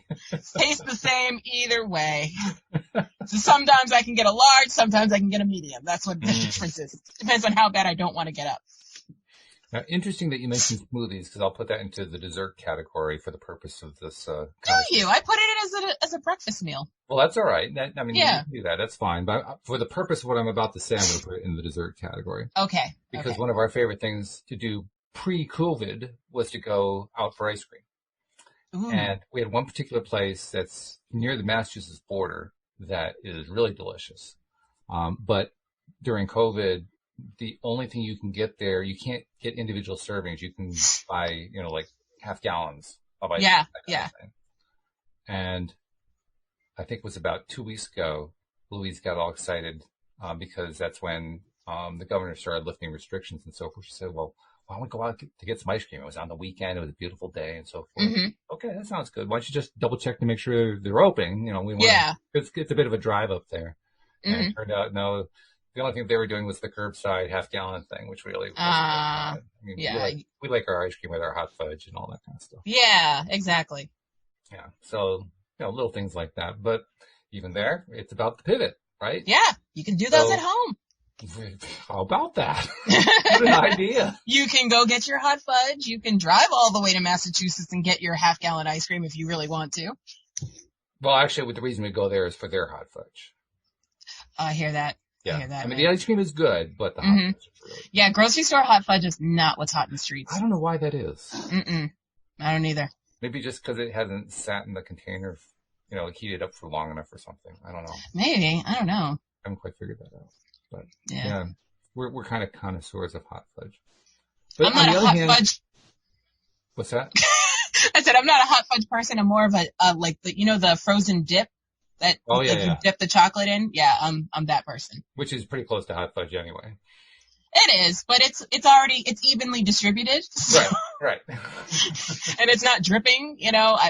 Tastes the same either way. So sometimes I can get a large, sometimes I can get a medium. That's what the difference is. It depends on how bad I don't want to get up. Now, interesting that you mentioned smoothies because I'll put that into the dessert category for the purpose of this Do conversation. you? I put it as a breakfast meal. Well, that's all right. I mean, Yeah. you can do that. That's fine. But for the purpose of what I'm about to say, I'm going to put it in the dessert category Okay. because Okay. one of our favorite things to do pre-COVID was to go out for ice cream. Ooh. And we had one particular place that's near the Massachusetts border that is really delicious. But during COVID, the only thing you can get there, you can't get individual servings. You can buy, like half gallons of ice cream. Yeah. That kind Yeah. of thing. And I think it was about 2 weeks ago, Louise got all excited because that's when the governor started lifting restrictions and so forth. She said, well, why don't we go out to get some ice cream? It was on the weekend. It was a beautiful day and so forth. Mm-hmm. Okay, that sounds good. Why don't you just double check to make sure they're open? We want Yeah. it's a bit of a drive up there. And Mm-hmm. it turned out, no, the only thing they were doing was the curbside half gallon thing, which really wasn't that bad. I mean, Yeah. we like our ice cream with our hot fudge and all that kind of stuff. Yeah. Exactly. Yeah. So, little things like that. But even there, it's about the pivot, right? Yeah. You can do those So- at home. How about that? What an idea. You can go get your hot fudge. You can drive all the way to Massachusetts and get your half gallon ice cream if you really want to. Well, actually, the reason we go there is for their hot fudge. I hear that. Yeah. I hear that. I mean, man. the ice cream is good, but the hot Mhm. fudge is really. Yeah, grocery store hot fudge is not what's hot in the streets. I don't know why that is. Mm-mm. I don't either. Maybe just because it hasn't sat in the container, heated up for long enough or something. I don't know. Maybe. I don't know. I haven't quite figured that out. But Yeah. we're kind of connoisseurs of hot fudge. But I'm not on the a other hot hand, fudge. what's that? I said I'm not a hot fudge person. I'm more of a like the frozen dip that Oh, yeah, you yeah. dip the chocolate in. Yeah, I'm that person. Which is pretty close to hot fudge anyway. It is, but it's evenly distributed. Right. And it's not dripping,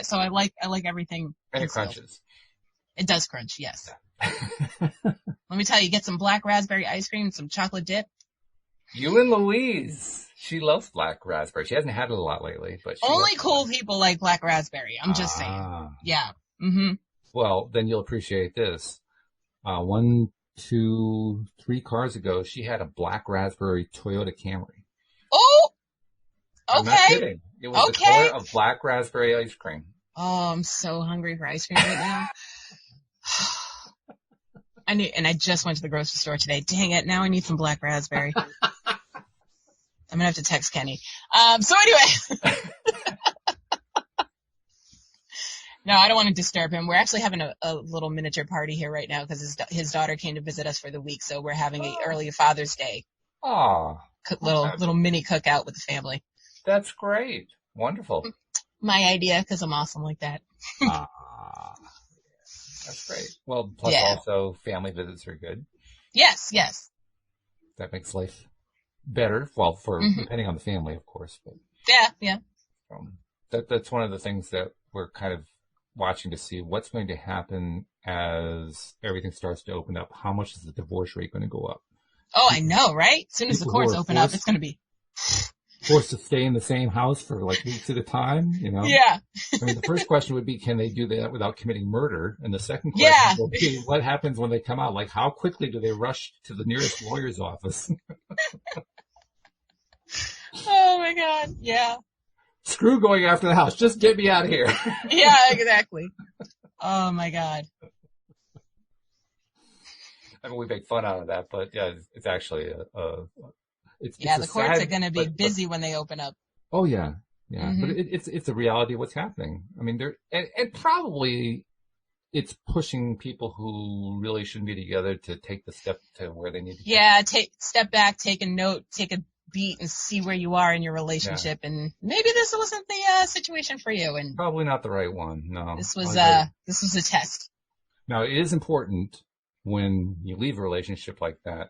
so I like everything. And it concealed. crunches. It does crunch, yes. Let me tell you, get some black raspberry ice cream, some chocolate dip. You and Louise. She loves black raspberry. She hasn't had it a lot lately, but Only cool people like black raspberry. I'm just saying. Yeah. Mm-hmm. Well, then you'll appreciate this. 1, 2, 3 cars ago, she had a black raspberry Toyota Camry. Oh, I'm not okay. kidding. It was the Okay. color of black raspberry ice cream. Oh, I'm so hungry for ice cream right now. I just went to the grocery store today. Dang it. Now I need some black raspberry. I'm going to have to text Kenny. So anyway. No, I don't want to disturb him. We're actually having a little miniature party here right now because his daughter came to visit us for the week. So we're having an early Father's Day Oh, little mini cookout with the family. that's great. Wonderful. My idea because I'm awesome like that. That's great. Well, plus Yeah. also family visits are good. Yes. That makes life better. Well, Mhm. depending on the family, of course. But Yeah. That's one of the things that we're kind of watching to see what's going to happen as everything starts to open up. How much is the divorce rate going to go up? Oh, I know, right? As soon as the People who courts are open up, it's going to be. forced to stay in the same house for like weeks at a time, you know? Yeah. I mean, the first question would be, can they do that without committing murder? And the second question Yeah. will be, what happens when they come out? Like, how quickly do they rush to the nearest lawyer's office? Oh my God. Yeah. Screw going after the house. Just get me out of here. Yeah, exactly. Oh my God. I mean, we make fun out of that, but yeah, it's actually it's the courts sad, are going to be busy when they open up. Oh yeah, yeah. Mm-hmm. But it's a reality of what's happening. I mean, and probably it's pushing people who really shouldn't be together to take the step to where they need to. Yeah, step back, take a note, take a beat, and see where you are in your relationship. Yeah. And maybe this wasn't the situation for you. And probably not the right one. No, this was a test. Now it is important when you leave a relationship like that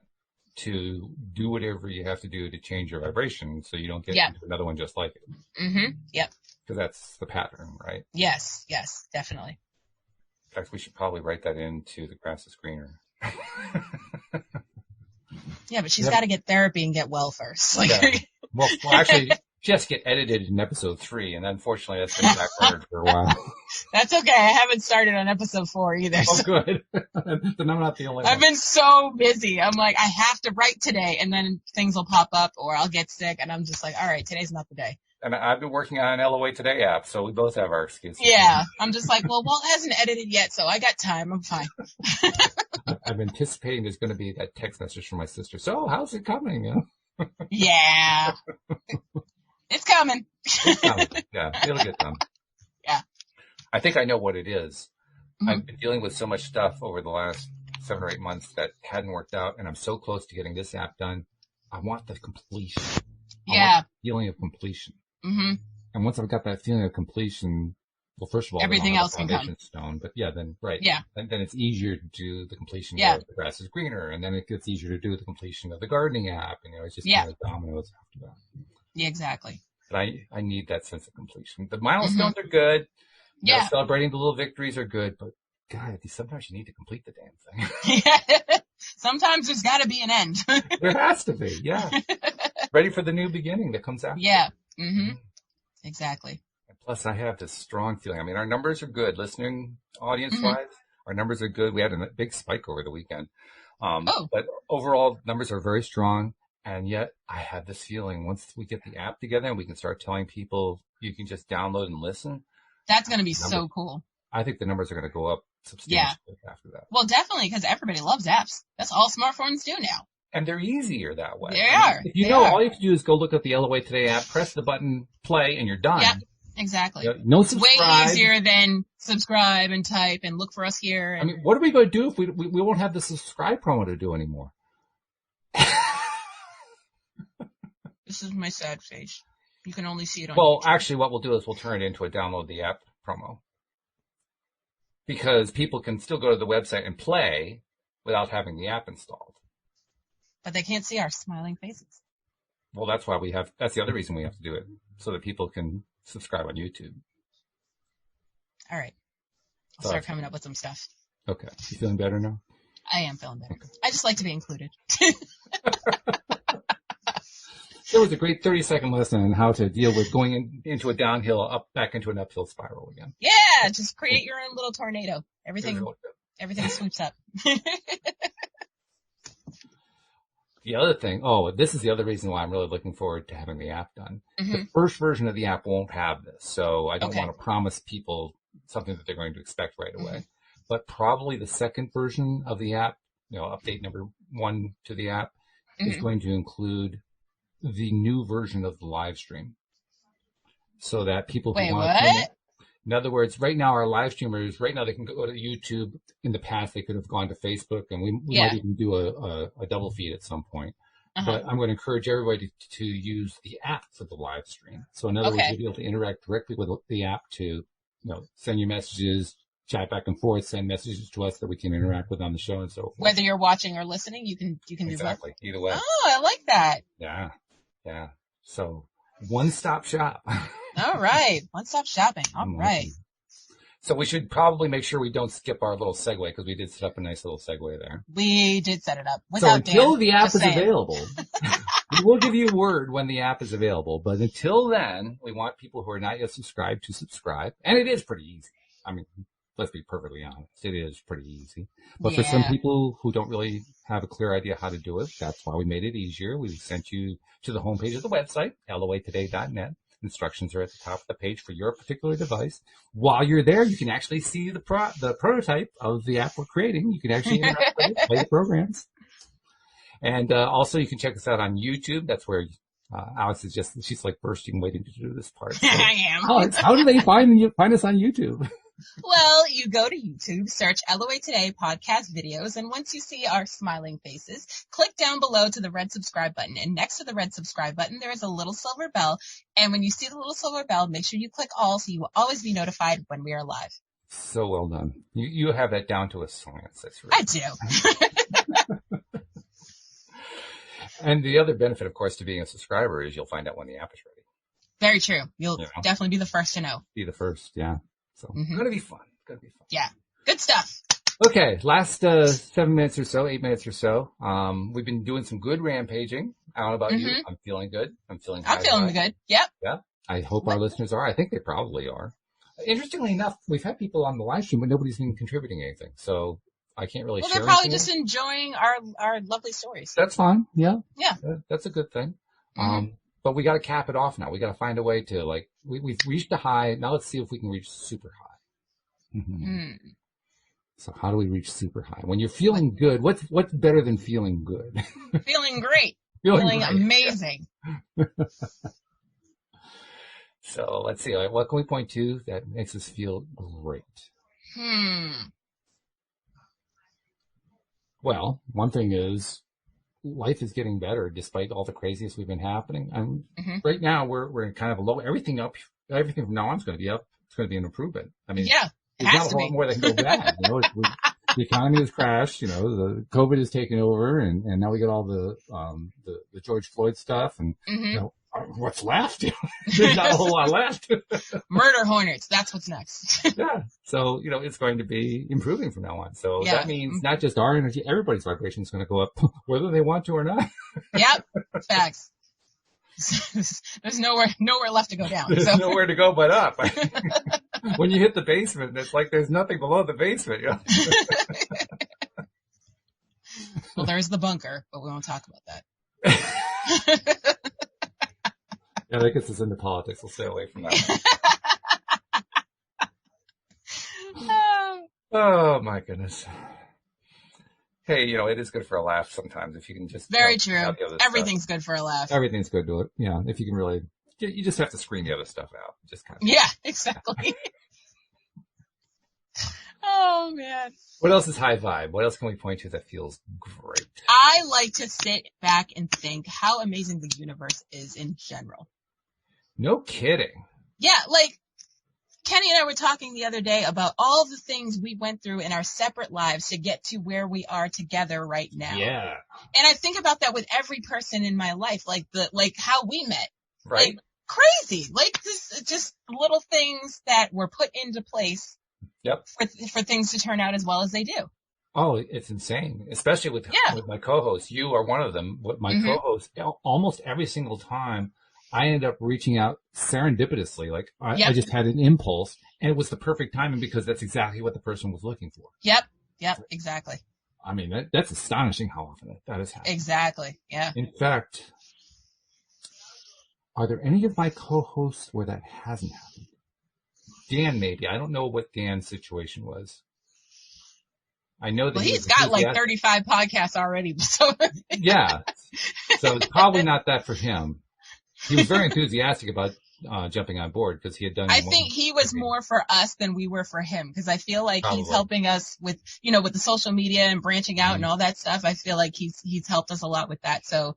to do whatever you have to do to change your vibration so you don't get into another one just like it. Mm-hmm. Yep. Because that's the pattern, right? Yes, definitely. In fact, we should probably write that into the grass is greener. Yeah, but she's got to get therapy and get well first. Like, well, actually, she has to get edited in episode 3, and unfortunately, that's been backburnered for a while. That's okay. I haven't started on episode 4 either. Oh, so. Good. Then I'm not the only one. I've been so busy. I'm like, I have to write today, and then things will pop up, or I'll get sick, and I'm just like, all right, today's not the day. And I've been working on an LOA Today app, so we both have our excuses. Yeah. I'm just like, well, Walt hasn't edited yet, so I got time. I'm fine. I'm anticipating there's going to be that text message from my sister. So, how's it coming? You know? Yeah. It's coming. It's coming. Yeah, it'll get done. Yeah. I think I know what it is. Mm-hmm. I've been dealing with so much stuff over the last 7 or 8 months that hadn't worked out, and I'm so close to getting this app done. I want the completion. I want the feeling of completion. Mm-hmm. And once I've got that feeling of completion, well, first of all, everything else can come. Stone, but yeah, then right. Yeah. And then it's easier to do the completion of the grass is greener, and then it gets easier to do the completion of the gardening app, and it's just kind of dominoes after that. Yeah, exactly. But I need that sense of completion. The milestones are good. Yeah. Celebrating the little victories are good, but God, sometimes you need to complete the damn thing. Yeah. Sometimes there's got to be an end. There has to be, yeah. Ready for the new beginning that comes after. Yeah. Mm-hmm. Exactly. And plus, I have this strong feeling. I mean, our numbers are good. Listening audience-wise, our numbers are good. We had a big spike over the weekend. But overall, numbers are very strong. And yet, I have this feeling once we get the app together and we can start telling people you can just download and listen. That's going to be so cool. I think the numbers are going to go up substantially after that. Well, definitely, because everybody loves apps. That's all smartphones do now. And they're easier that way. They are. If you know, all you have to do is go look at the LOA Today app, press the button, play, and you're done. Yep, exactly. No subscribe. Way easier than subscribe and type and look for us here. And... I mean, what are we going to do if we won't have the subscribe promo to do anymore? This is my sad face. You can only see it on Well, YouTube. Actually, what we'll do is we'll turn it into a download the app promo. Because people can still go to the website and play without having the app installed. But they can't see our smiling faces. Well, that's the other reason we have to do it, so that people can subscribe on YouTube. All right. I'll start coming up with some stuff. Okay. You feeling better now? I am feeling better. Okay. I just like to be included. There was a great 30-second lesson on how to deal with going into a downhill, back into an uphill spiral again. Yeah, just create your own little tornado. Everything sweeps up. The other thing, this is the other reason why I'm really looking forward to having the app done. Mm-hmm. The first version of the app won't have this, so I don't want to promise people something that they're going to expect right away. Mm-hmm. But probably the second version of the app, update number 1 to the app, is going to include the new version of the live stream, so that people who want to. In other words, right now our live streamers, they can go to YouTube. In the past, they could have gone to Facebook, and we might even do a double feed at some point. But I'm going to encourage everybody to use the app for the live stream. So in other words, you'll be able to interact directly with the app to, send your messages, chat back and forth, send messages to us that we can interact with on the show and so forth. Whether you're watching or listening, you can do both. Exactly. Either way. Oh, I like that. Yeah. So One-stop shop. All right. One-stop shopping. All right. So we should probably make sure we don't skip our little segue because we did set up a nice little segue there. We did set it up. So until the app is available, we will give you a word when the app is available. But until then, we want people who are not yet subscribed to subscribe. And it is pretty easy. I mean, let's be perfectly honest. It is pretty easy. But for some people who don't really have a clear idea how to do it, that's why we made it easier. We sent you to the homepage of the website, loatoday.net. Instructions are at the top of the page for your particular device. While you're there, you can actually see the prototype of the app we're creating. You can actually interact with it, play the programs. And also you can check us out on YouTube. That's where Alex is she's like bursting waiting to do this part. So, I am. Alex, how do they find us on YouTube? Well, you go to YouTube, search LOA Today podcast videos, and once you see our smiling faces, click down below to the red subscribe button. And next to the red subscribe button, there is a little silver bell. And when you see the little silver bell, make sure you click all so you will always be notified when we are live. So well done. You have that down to a science. That's right. I do. And the other benefit, of course, to being a subscriber is you'll find out when the app is ready. Very true. You'll definitely be the first to know. Be the first, yeah. So, Gonna be fun. Yeah. Good stuff. Okay. Last 7 minutes or so, 8 minutes or so. We've been doing some good rampaging. I don't know about you. I'm feeling good. I'm feeling good. Yep. Yeah. I hope our listeners are. I think they probably are. Interestingly enough, we've had people on the live stream, but nobody's been contributing anything. So I can't really share. Well, they're probably just enjoying our lovely stories. That's fine. Yeah. Yeah. That's a good thing. But we got to cap it off now. We got to find a way to we've reached a high. Now let's see if we can reach super high. So how do we reach super high? When you're feeling good, what's better than feeling good? Feeling great. Feeling amazing. So let's see. What can we point to that makes us feel great? Well, one thing is life is getting better despite all the craziness we've been happening. And right now we're in kind of a low. Everything from now on is going to be up. It's going to be an improvement. I mean, there's not a lot more that can go bad. The economy has crashed. The COVID has taken over, and now we got all the George Floyd stuff, and what's left? There's not a whole lot left. Murder hornets. That's what's next. Yeah. So, it's going to be improving from now on. So that means not just our energy, everybody's vibration is going to go up, whether they want to or not. Yep. Facts. There's nowhere left to go down. There's nowhere to go but up. When you hit the basement, it's like there's nothing below the basement. Well, there's the bunker, but we won't talk about that. Yeah, that gets us into politics. We'll stay away from that. Oh my goodness. Hey, it is good for a laugh sometimes if you can just. Very true. Everything's good for a laugh. Everything's good to it. Yeah, if you can really, you just have to screen the other stuff out. Just kind of. Yeah, exactly. Oh man. What else is high vibe? What else can we point to that feels great? I like to sit back and think how amazing the universe is in general. No kidding. Yeah, Kenny and I were talking the other day about all the things we went through in our separate lives to get to where we are together right now. Yeah. And I think about that with every person in my life, like how we met. Right. Crazy. Just little things that were put into place. Yep. For things to turn out as well as they do. Oh, it's insane. Especially with my co-hosts. You are one of them. With my co-hosts, almost every single time I ended up reaching out serendipitously. I just had an impulse, and it was the perfect timing because that's exactly what the person was looking for. Yep, exactly. I mean, that's astonishing how often that has happened. Exactly, yeah. In fact, are there any of my co-hosts where that hasn't happened? Dan, maybe. I don't know what Dan's situation was. I know that he's got 35 podcasts already. So yeah. So it's probably not that for him. He was very enthusiastic about jumping on board because he had done. I think he was more for us than we were for him because I feel like he's helping us with with the social media and branching out and all that stuff. I feel like he's helped us a lot with that. So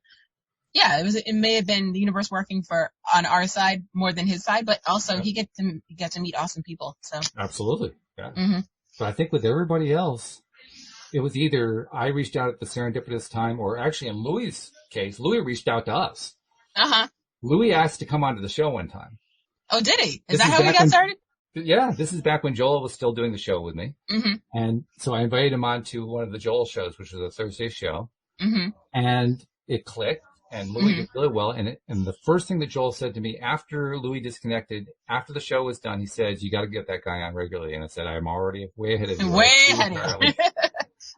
yeah, it may have been the universe working on our side more than his side, but also he got to meet awesome people. So absolutely, yeah. But I think with everybody else, it was either I reached out at the serendipitous time, or actually in Louis' case, Louis reached out to us. Louis asked to come onto the show one time. Oh, did he? Is This that is how we back got when- started? Yeah, this is back when Joel was still doing the show with me. Mm-hmm. And so I invited him on to one of the Joel shows, which was a Thursday show. Mm-hmm. And it clicked, and Louis did really well. And the first thing that Joel said to me after Louis disconnected, after the show was done, he said, "You got to get that guy on regularly." And I said, "I'm already way ahead of you." Way ahead of you.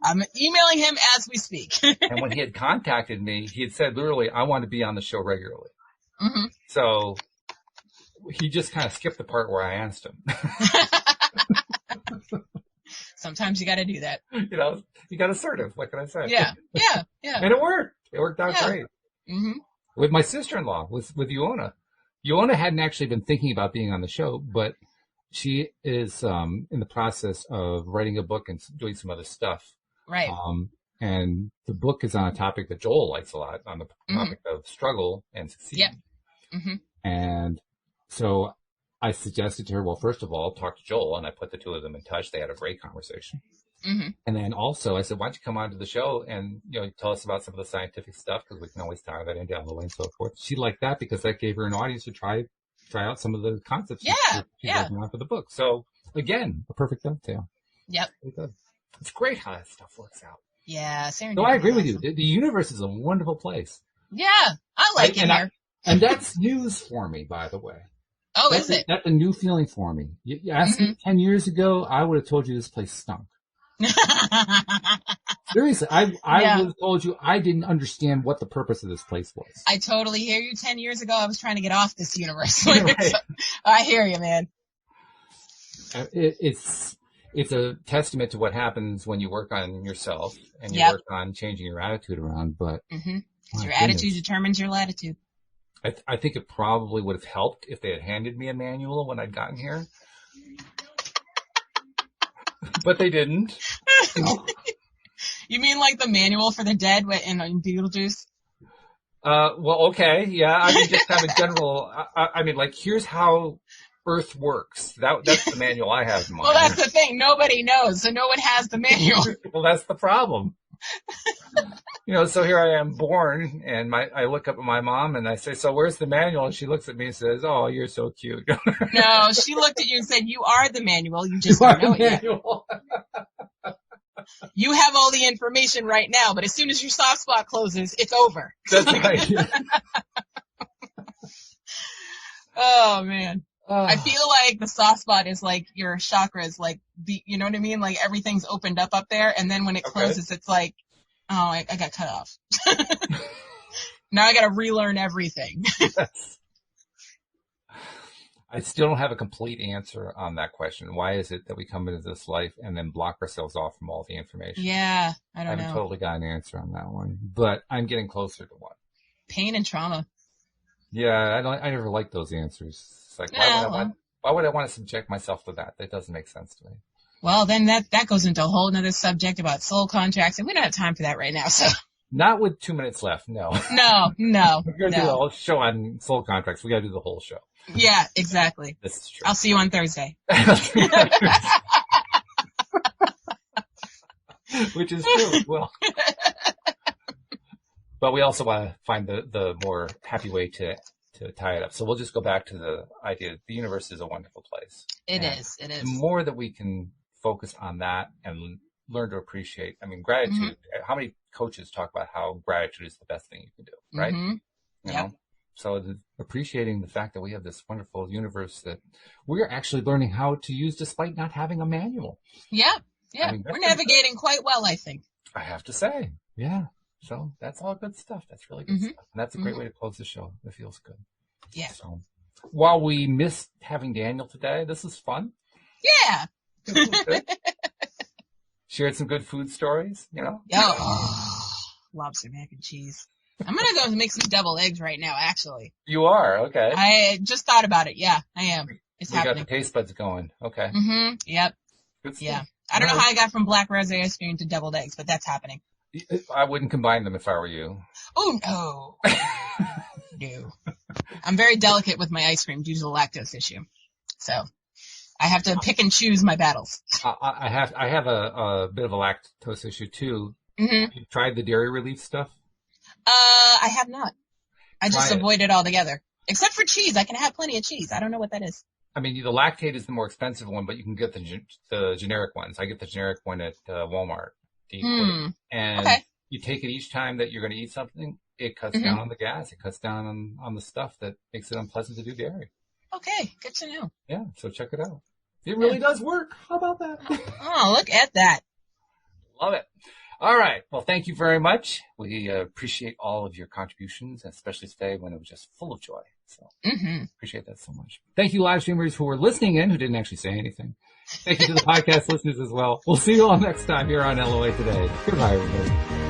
I'm emailing him as we speak. And when he had contacted me, he had said, literally, "I want to be on the show regularly." Mm-hmm. So he just kind of skipped the part where I asked him. Sometimes you got to do that. You know, he got assertive. What can I say? Yeah. And it worked. It worked out great. Mm-hmm. With my sister-in-law, with Iona. Iona hadn't actually been thinking about being on the show, but she is in the process of writing a book and doing some other stuff. Right. And the book is on a topic that Joel likes a lot, on the topic of struggle and succeed. Yeah. Mm-hmm. And so I suggested to her, well, first of all, talk to Joel, and I put the two of them in touch. They had a great conversation. Mm-hmm. And then also I said, why don't you come on to the show and, tell us about some of the scientific stuff, because we can always tie that into LOA and so forth. She liked that because that gave her an audience to try out some of the concepts she's working on for the book. So again, a perfect dovetail. Yep. It's great how that stuff works out. Yeah. So I agree with you. The universe is a wonderful place. Yeah. I like it here. And that's news for me, by the way. Oh, is it? That's a new feeling for me. You asked me 10 years ago, I would have told you this place stunk. Seriously, I would have told you I didn't understand what the purpose of this place was. I totally hear you. 10 years ago, I was trying to get off this universe. Right. So, I hear you, man. It's a testament to what happens when you work on yourself and you work on changing your attitude around. But your attitude determines your latitude. I think it probably would have helped if they had handed me a manual when I'd gotten here. But they didn't. You mean like the manual for the dead in Beetlejuice? Well, okay. Yeah. I mean, just have a general, I mean, like, here's how Earth works. That's the manual I have in mind. Well, that's the thing. Nobody knows, so no one has the manual. Well, that's the problem. So here I am born, and I look up at my mom and I say, "So where's the manual?" And she looks at me and says, "Oh, you're so cute." No, she looked at you and said, "You are the manual. You just don't know it yet. You have all the information right now, but as soon as your soft spot closes, it's over." That's right. Oh, man. I feel like the soft spot is like your chakras, like you know what I mean? Like everything's opened up there, and then when it closes, it's like, oh, I got cut off. Now I got to relearn everything. I still don't have a complete answer on that question. Why is it that we come into this life and then block ourselves off from all the information? Yeah, I don't know. I haven't totally got an answer on that one, but I'm getting closer to one. Pain and trauma. Yeah, I never liked those answers. It's like, why would I want to subject myself to that? That doesn't make sense to me. Well, then that goes into a whole nother subject about soul contracts, and we don't have time for that right now, so. Not with 2 minutes left, no. No. We're going to do the whole show on soul contracts. We got to do the whole show. Yeah, exactly. This is true. I'll see you on Thursday. Which is true. Well, but we also want to find the more happy way to tie it up. So we'll just go back to the idea that the universe is a wonderful place. It is. The more that we can focus on that and learn to appreciate. I mean, gratitude. How many coaches talk about how gratitude is the best thing you can do, right? You know? So appreciating the fact that we have this wonderful universe that we're actually learning how to use despite not having a manual. Yeah. I mean, we're navigating quite well, I think. I have to say. Yeah. So that's all good stuff. That's really good stuff. And that's a great way to close the show. It feels good. Yeah. So while we missed having Daniel today, this is fun. Yeah. Shared some good food stories, Lobster mac and cheese. I'm going to go make some deviled eggs right now, actually. You are? Okay. I just thought about it. Yeah, I am. It's happening. We got the taste buds going. Okay. Yep. Good stuff. Yeah. I don't know how I got from black rose ice cream to deviled eggs, but that's happening. I wouldn't combine them if I were you. Oh, no. No. I'm very delicate with my ice cream due to the lactose issue. So I have to pick and choose my battles. I have a bit of a lactose issue too. Mm-hmm. You tried the dairy relief stuff? I have not. I just avoid it altogether. Except for cheese. I can have plenty of cheese. I don't know what that is. I mean, the lactate is the more expensive one, but you can get the generic ones. I get the generic one at Walmart. And Okay. you take it each time that you're going to eat something. It cuts Mm-hmm. down on the gas. It cuts down on the stuff that makes it unpleasant to do dairy. Okay. Good to know. Yeah, so check it out. It really does work. How about that? Oh, look at that. Love it. All right. Well, thank you very much. We appreciate all of your contributions, especially today when it was just full of joy. So appreciate that so much. Thank you, live streamers who were listening in, who didn't actually say anything. Thank you to the podcast listeners as well. We'll see you all next time here on LOA Today. Goodbye, everybody.